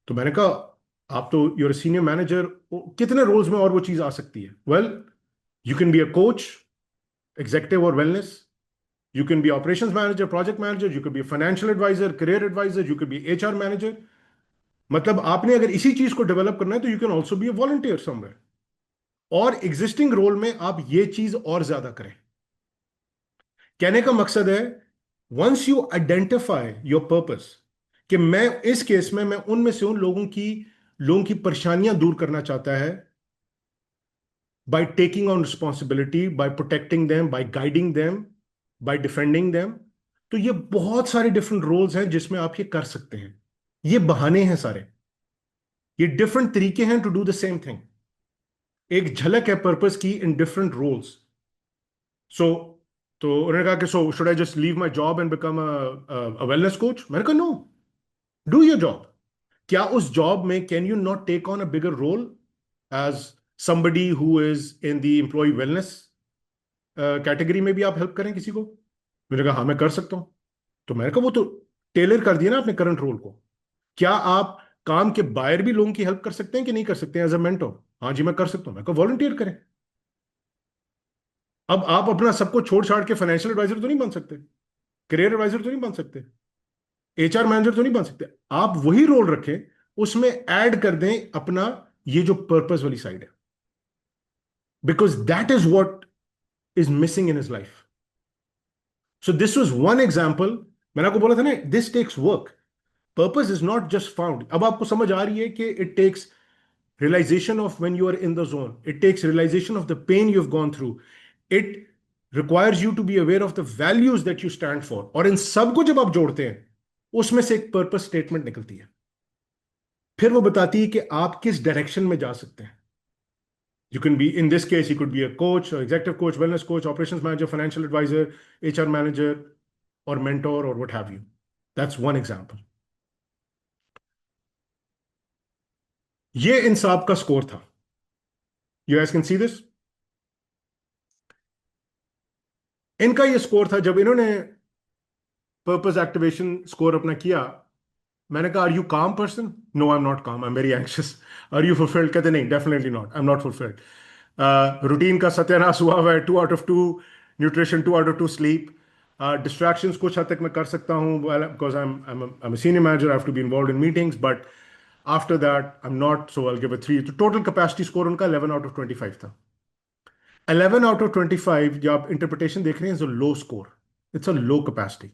तो मैंने कहा आप तो यूर सीनियर मैनेजर, कितने रोल्स में और वो चीज आ सकती है? Well, you can be a coach, executive और wellness, you can be operations manager, project manager, you could be a financial advisor, career advisor, you could be HR manager. मतलब आपने अगर इसी चीज को डेवलप करना है तो you can also be a volunteer somewhere, और एग्जिस्टिंग रोल में आप ये चीज और ज्यादा करें। कहने का मकसद है once you identify your purpose, कि मैं इस केस में मैं उनमें से उन लोगों की परेशानियां दूर करना चाहता है by taking on responsibility, by protecting them, by guiding them, by defending them। तो ये बहुत सारे डिफरेंट रोल्स हैं जिसमें आप ये कर सकते हैं। ये बहाने हैं सारे, ये डिफरेंट तरीके हैं to do the same thing. एक झलक है पर्पस की इन डिफरेंट रोल्स। सो तो उन्होंने कहा कि so should I just leave my job and become a wellness coach? मैंने कहा नो, डू योर जॉब। क्या उस जॉब में can you not take on a bigger role as somebody who is in the employee wellness category में भी आप help करें किसी को? मैंने कहा हाँ मैं कर सकता हूं। तो मैंने कहा वो तो टेलर कर दिया ना आपने करंट रोल को। क्या आप काम के बाहर भी लोगों की हेल्प कर सकते हैं कि नहीं कर सकते हैं एज अ मेंटोर? हाँ जी मैं कर सकता हूं। मैं कहा वॉलंटियर करें। अब आप अपना सबको छोड़ छाड़ के फाइनेंशियल एडवाइजर तो नहीं बन सकते, करियर एडवाइजर तो नहीं बन सकते, एचआर मैनेजर तो नहीं बन सकते। आप वही रोल रखें, उसमें ऐड कर दें अपना ये जो पर्पस वाली साइड है, because that is what is missing in his life. So this was one example। मैंने आपको बोला था ना, this takes work। Purpose is not just found। अब आपको समझ आ रही है कि it takes realization of when you are in the zone, it takes realization of the pain you've gone through, it requires you to be aware of the values that you stand for, और इन सब को जब आप जोड़ते हैं उसमें से एक पर्पस स्टेटमेंट निकलती है। फिर वो बताती है कि आप किस डायरेक्शन में जा सकते हैं। You can be, in this case, you could be a coach, or executive coach, wellness coach, operations manager, financial advisor, HR manager, or mentor, or what have you. That's one example. ये इन साहब का score था। You guys can see this? इनका ये score था, जब इन्होंने purpose activation score अपना किया, मैंने कहा are you calm person? No, I am not calm, I am very anxious. Are you fulfilled? कहते नहीं, definitely not, I am not fulfilled. Routine का सत्यानाश हुआ हुआ है, 2 out of 2 nutrition, 2 out of 2 sleep. Distractions कुछ हद तक मैं कर सकता हूँ, because I am senior manager, I have to be involve in meetings, but after that I am not, so I give a 3। तो टोटल कैपेसिटी स्कोर उनका 11 out of 25 था। 11 आउट ऑफ 25 जब आप इंटरप्रिटेशन देख रहे हैं, is a low score, it's a low capacity,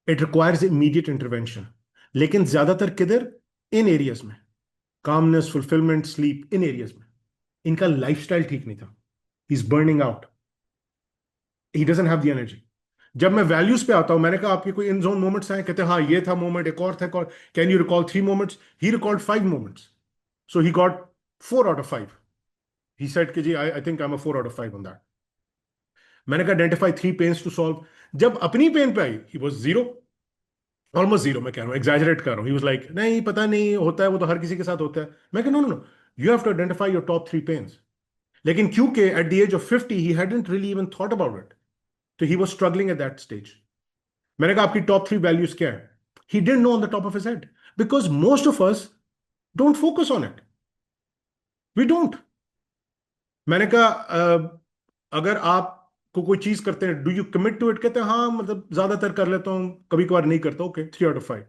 it requires immediate intervention. लेकिन ज्यादातर किधर? इन एरियाज में, कामनेस, फुलफिलमेंट, स्लीप, इन एरियाज में। इनका लाइफस्टाइल ठीक नहीं था, he is burning out, he doesn't have the energy. जब मैं वैल्यूज पे आता हूं, मैंने कहा आपके कोई इन जोन मोमेंट्स आए? कहते हैं हाँ ये था मोमेंट, एक और था, can you recall 3 moments? He recalled 5 moments, so he got 4 out of 5। He said कि जी I think I am a 4 out of 5 on that. मैंने कहा आइडेंटिफाई 3 पेन्स टू सॉल्व। जब अपनी पेन पे आई, ही वाज 0, ऑलमोस्ट 0, मैं कह रहा हूँ, एग्जैजरेट कर रहा हूँ। ही वाज लाइक नहीं पता नहीं होता है, वो तो हर किसी के साथ होता है। मैं कहा no no no, you have to identify your top 3 pains. लेकिन क्योंकि at the age of 50 he hadn't really even thought about it, तो he was struggling at that stage. मैंने कहा आपकी टॉप 3 वैल्यूज क्या है? He didn't know on the top of his head, because most of us don't focus on it, we don't. मैंने कहा अगर आपको कोई चीज करते हैं, do you commit to it? कहते हैं हाँ, मतलब ज्यादातर कर लेता हूँ, कभी कभार नहीं करता। Okay, 3 out of 5।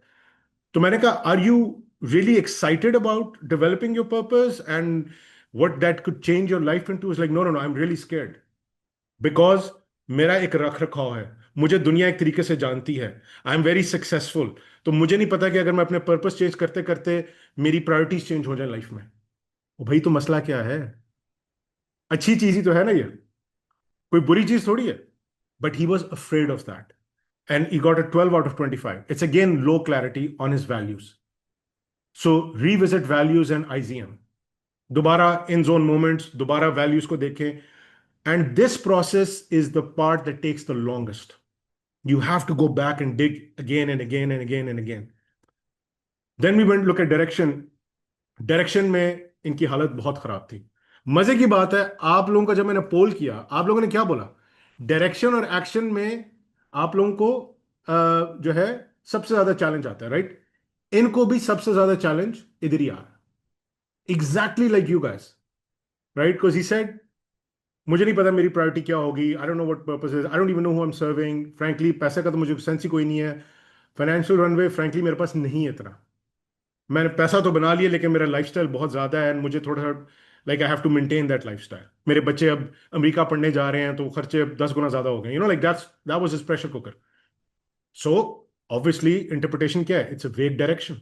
तो मैंने कहा are you really excited about developing your purpose and what that could change your life into? Is like no no no, I am really scared, because मेरा एक रख रखाव है, मुझे दुनिया एक तरीके से जानती है, आई एम वेरी सक्सेसफुल। तो मुझे नहीं पता कि अगर मैं अपने पर्पस चेंज करते करते मेरी प्रायोरिटीज चेंज हो जाए लाइफ में। ओ भाई, तो मसला क्या है? अच्छी चीज ही तो है ना ये, कोई बुरी चीज थोड़ी है। But he was afraid of that and he got a 12 out of 25. It's again low clarity on his values. So revisit values and IZM. दोबारा इन जोन मोमेंट्स, दोबारा वैल्यूज को देखें, and this process is the part that takes the longest. You have to go back and dig again and again and again and again. Then we went to look at direction. Direction में इनकी हालत बहुत खराब थी। मजे की बात है, आप लोगों का जब मैंने पोल किया, आप लोगों ने क्या बोला? डायरेक्शन और एक्शन में आप लोगों को जो है सबसे ज्यादा चैलेंज आता है, राइट? इनको भी सबसे ज्यादा चैलेंज इधर ही आ रहा है, exactly like you guys, right? Because he said मुझे नहीं पता मेरी प्रायोरिटी क्या होगी, I don't know what purpose is, I don't even know who I am serving, frankly पैसे का तो मुझे सेंस ही कोई नहीं है, फाइनेंशियल रनवे फ्रैंकली मेरे पास नहीं है इतना। मैंने पैसा तो बना लिया, लेकिन मेरा लाइफस्टाइल बहुत ज्यादा है, and मुझे थोड़ा सा like I have to maintain that lifestyle. मेरे बच्चे अब अमेरिका पढ़ने जा रहे हैं, तो खर्चे अब 10 गुना ज्यादा हो गए, you know, like that was his pressure cooker. So obviously interpretation क्या है? इट्स अ वेग डायरेक्शन।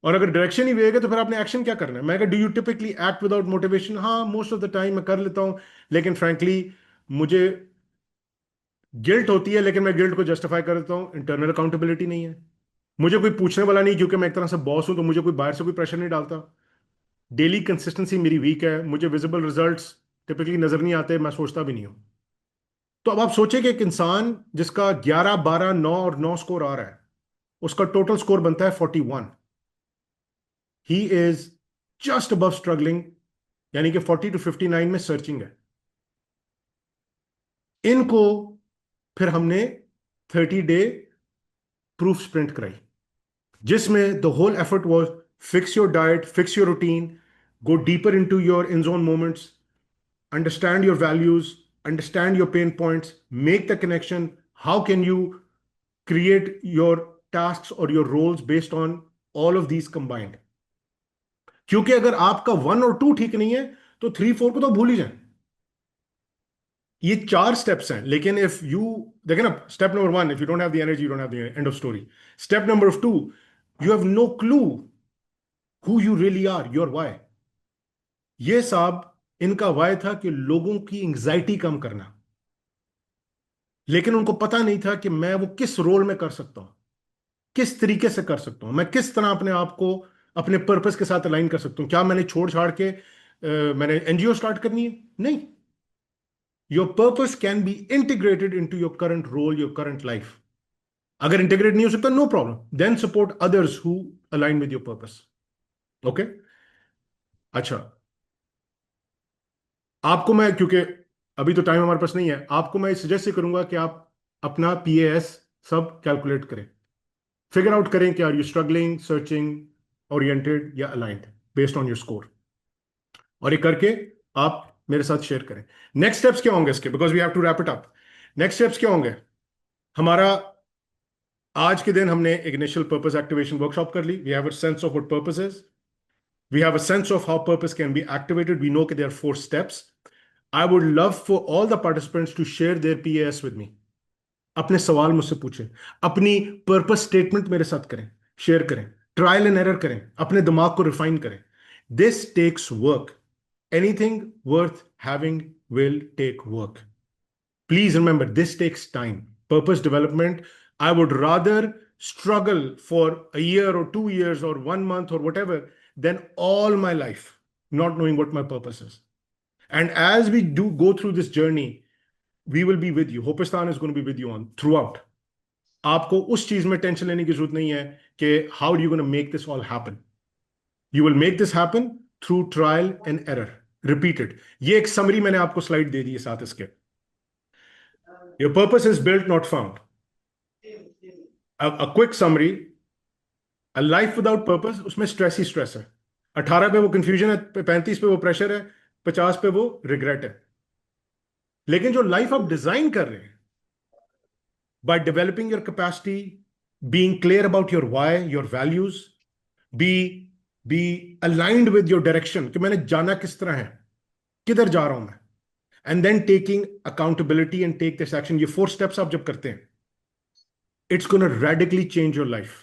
और अगर डायरेक्शन ही वेग है, तो फिर आपने एक्शन क्या करना है? मैं do you typically act without motivation? हाँ, मोस्ट ऑफ द टाइम मैं कर लेता हूँ, लेकिन फ्रैंकली मुझे गिल्ट होती है, लेकिन मैं गिल्ट को जस्टिफाई कर देता हूँ। इंटरनल अकाउंटेबिलिटी नहीं है, मुझे कोई पूछने वाला नहीं, क्योंकि मैं एक तरह से बॉस हूं, तो मुझे कोई बाहर से कोई प्रेशर नहीं डालता। डेली कंसिस्टेंसी मेरी वीक है, मुझे विजिबल रिजल्ट्स टिपिकली नजर नहीं आते, मैं सोचता भी नहीं हूं। तो अब आप सोचिए कि एक इंसान जिसका 11, 12, 9 और 9 स्कोर आ रहा है, उसका टोटल स्कोर बनता है 41। He is just above struggling, यानी कि 40 to 59 में सर्चिंग है। इनको फिर हमने 30 डे प्रूफ स्प्रिंट कराई, जिसमें the whole effort was fix your diet, fix your routine, go deeper into your in zone moments, understand your values, understand your pain points, make the connection. How can you create your tasks or your roles based on all of these combined? क्योंकि अगर आपका 1 और 2 ठीक नहीं है, तो 3, 4 को तो भूल ही जाए। ये 4 स्टेप्स हैं, लेकिन इफ यू देखें ना, step number 1, if you don't have the energy, you don't have the end of story. Step number 2, you have no clue who you really are, your why. ये साहब, इनका वाय था कि लोगों की एंग्जाइटी कम करना, लेकिन उनको पता नहीं था कि मैं वो किस रोल में कर सकता हूं, किस तरीके से कर सकता हूं, मैं किस तरह अपने आप को अपने पर्पस के साथ अलाइन कर सकता हूं। क्या मैंने छोड़ छाड़ के मैंने एनजीओ स्टार्ट करनी है? नहीं। Your purpose can be integrated into your current role, your current life. अगर इंटीग्रेट नहीं हो सकता, no problem, then support others who align with your purpose. Okay, अच्छा, आपको मैं, क्योंकि अभी तो टाइम हमारे पास नहीं है, आपको मैं सजेस्ट करूंगा कि आप अपना PAS सब कैलकुलेट करें, फिगर आउट करें कि are you struggling, searching, oriented या aligned based on your score, और ये करके आप मेरे साथ शेयर करें। नेक्स्ट स्टेप्स क्या होंगे इसके, because we have to wrap it up. Next steps क्या होंगे हमारा? आज के दिन हमने एक इनिशियल पर्पस एक्टिवेशन वर्कशॉप कर ली। We have a sense of what purpose is, we have a sense of how purpose can be activated, we know कि there are 4 steps. I would love for all the participants to share their PAS with me. अपने सवाल मुझसे पूछें, अपनी purpose statement मेरे साथ करें, share करें, ट्रायल एंड एरर करें, अपने दिमाग को रिफाइन करें। This takes work, anything worth having will take work. Please remember, this takes time. Purpose development, I would rather struggle for a year or 2 years or 1 month or whatever than all my life not knowing what my purpose is. And as we do go through this journey, we will be with you. Hopistan is going to be with you on throughout. आपको उस चीज में tension लेने की जरूरत नहीं है कि how are you going to make this all happen. You will make this happen through trial and error. Repeated. ये एक समरी मैंने आपको स्लाइड दे दी है साथ इसके। Your purpose is built, not found. A quick summary: a life without purpose, उसमें stress ही stress है। 18 पे वो कंफ्यूजन है, 35 पे वो प्रेशर है, 50 पे वो रिग्रेट है। लेकिन जो लाइफ आप डिजाइन कर रहे हैं, by developing your capacity, being clear about your why, your values, be aligned with your direction कि मैंने जाना किस तरह है, किधर जा रहा हूं मैं, and then taking accountability and take this action, ये 4 steps आप जब करते हैं, it's going to radically change your life.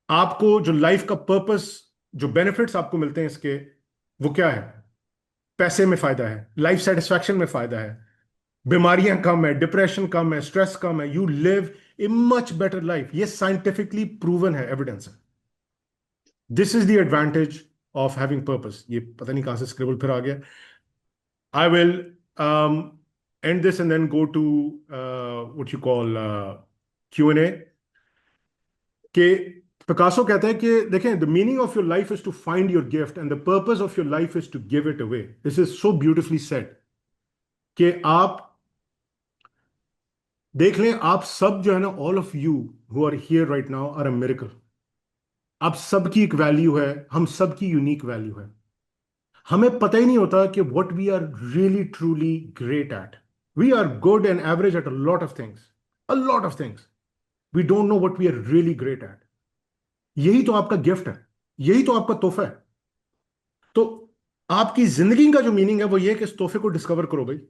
आपको जो लाइफ का पर्पस, जो बेनिफिट्स आपको मिलते हैं इसके, वो क्या है? पैसे में फायदा है, लाइफ सेटिस्फैक्शन में फायदा है, बीमारियां कम है, डिप्रेशन कम है, स्ट्रेस कम है, you live a much better life. ये साइंटिफिकली प्रूवन है, एविडेंस है। This is the advantage of having purpose. ये पता नहीं कहां से स्क्रिबल फिर आ गया। I will end this and then go to what you call Q&A। कि पिकासो कहते हैं कि देखें, the meaning of your life is to find your gift and the purpose of your life is to give it away. This is so beautifully said कि आप देख लें, आप सब जो है ना, all of you who are here right now are a miracle. आप सबकी एक वैल्यू है, हम सबकी यूनिक वैल्यू है। हमें पता ही नहीं होता कि what we are really truly great at. We are good and average at a lot of things. We don't know what we are really great at. यही तो आपका गिफ्ट है, यही तो आपका तोहफा है। तो आपकी जिंदगी का जो मीनिंग है वो ये है कि इस तोहफे को डिस्कवर करो भाई,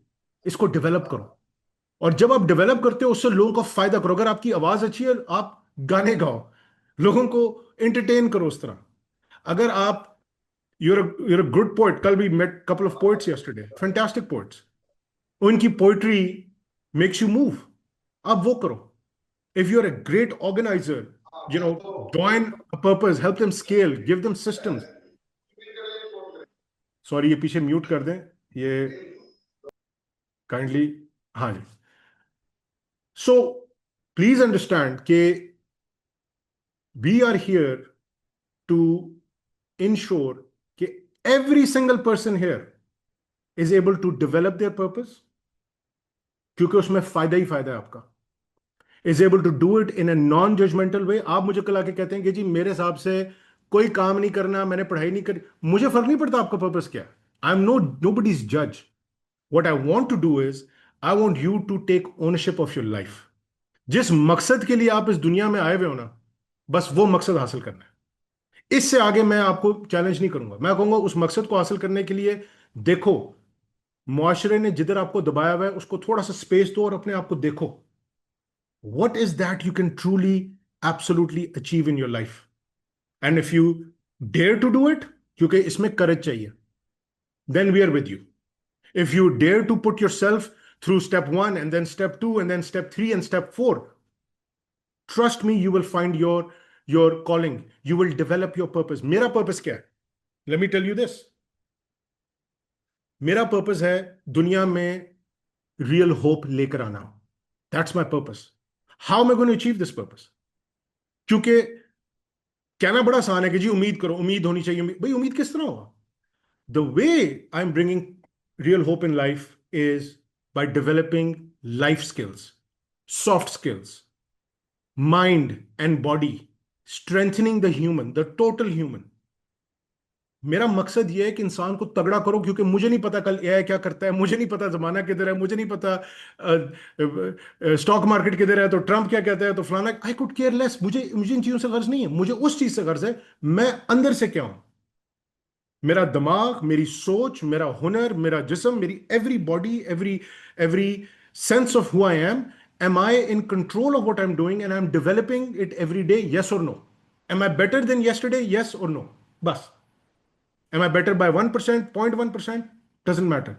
इसको डेवलप करो। और जब आप डेवलप करते हो, उससे लोगों का फायदा करो। अगर आपकी आवाज अच्छी है, आप गाने गाओ, लोगों को एंटरटेन करो उस तरह। अगर आप you're a good poet, कल भी met couple of poets yesterday, fantastic poets, उनकी पोइट्री मेक्स यू मूव, आप वो करो। If you're a great organizer, join a purpose, help them scale, give them systems. Sorry, ये पीछे म्यूट कर दें ये काइंडली। हाँ जी। सो प्लीज अंडरस्टैंड कि we are here to ensure कि every single person here is able to develop their purpose, क्योंकि उसमें फायदा ही फायदा है आपका। is able to do it in a non-judgmental way। आप मुझे कल आके कहते हैं कि जी मेरे हिसाब से कोई काम नहीं करना, मैंने पढ़ाई नहीं करी, मुझे फर्क नहीं पड़ता आपका पर्पस क्या है। I M nobody's judge। what I want to do is I want you to take ownership of your life। जिस मकसद के लिए आप इस दुनिया में आए हुए हो ना, बस वो मकसद हासिल करना है। इससे आगे मैं आपको चैलेंज नहीं करूंगा। मैं कहूंगा उस मकसद को हासिल करने के लिए देखो, मुआशरे ने जिधर आपको दबाया हुआ है उसको थोड़ा सा स्पेस दो और अपने आप को देखो। What is that you can truly, absolutely achieve in your life? And if you dare to do it, क्योंकि इसमें courage चाहिए, then we are with you. If you dare to put yourself through step 1 and then step 2 and then step 3 and step 4, trust me, you will find your calling. You will develop your purpose. मेरा purpose क्या है? Let me tell you this. मेरा purpose है दुनिया में real hope लेकर आना। That's my purpose. How am I going to achieve this purpose? क्योंकि कहना बड़ा आसान है कि जी उम्मीद करो, उम्मीद होनी चाहिए। भाई उम्मीद किस तरह होगा? The way I'm bringing real hope in life is by developing life skills, soft skills, mind and body, strengthening the human, the total human. मेरा मकसद ये है कि इंसान को तगड़ा करो, क्योंकि मुझे नहीं पता कल एआई क्या करता है, मुझे नहीं पता जमाना किधर है, मुझे नहीं पता स्टॉक मार्केट किधर है, तो ट्रंप क्या कहता है, तो फलाना। आई कुड केयर लेस, मुझे मुझे इन चीजों से गर्ज नहीं है, मुझे उस चीज से गर्ज है मैं अंदर से क्या हूं। मेरा दिमाग, मेरी सोच, मेरा हुनर, मेरा जिस्म, मेरी every body, every sense of who I am I in control of what I am doing and I am developing it every day, yes और no? Am I better than yesterday, yes और no? बस। Am I better by 1%, 0.1%? Doesn't matter.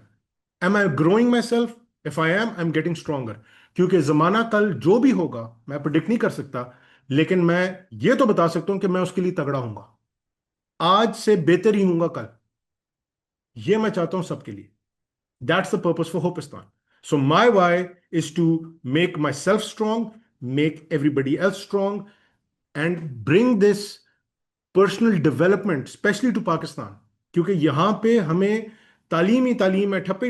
Am I growing myself? If I am, I'm getting stronger. क्योंकि जमाना कल जो भी होगा मैं प्रिडिक्ट नहीं कर सकता, लेकिन मैं ये तो बता सकता हूं कि मैं उसके लिए तगड़ा हूंगा, आज से बेहतर ही हूंगा कल। ये मैं चाहता हूं सबके लिए। That's the purpose for Hopistan. So my why is to make myself strong, make everybody else strong, and bring this personal development specially to Pakistan, क्योंकि यहां पे हमें तालीम ही तालीम है, ठप्पे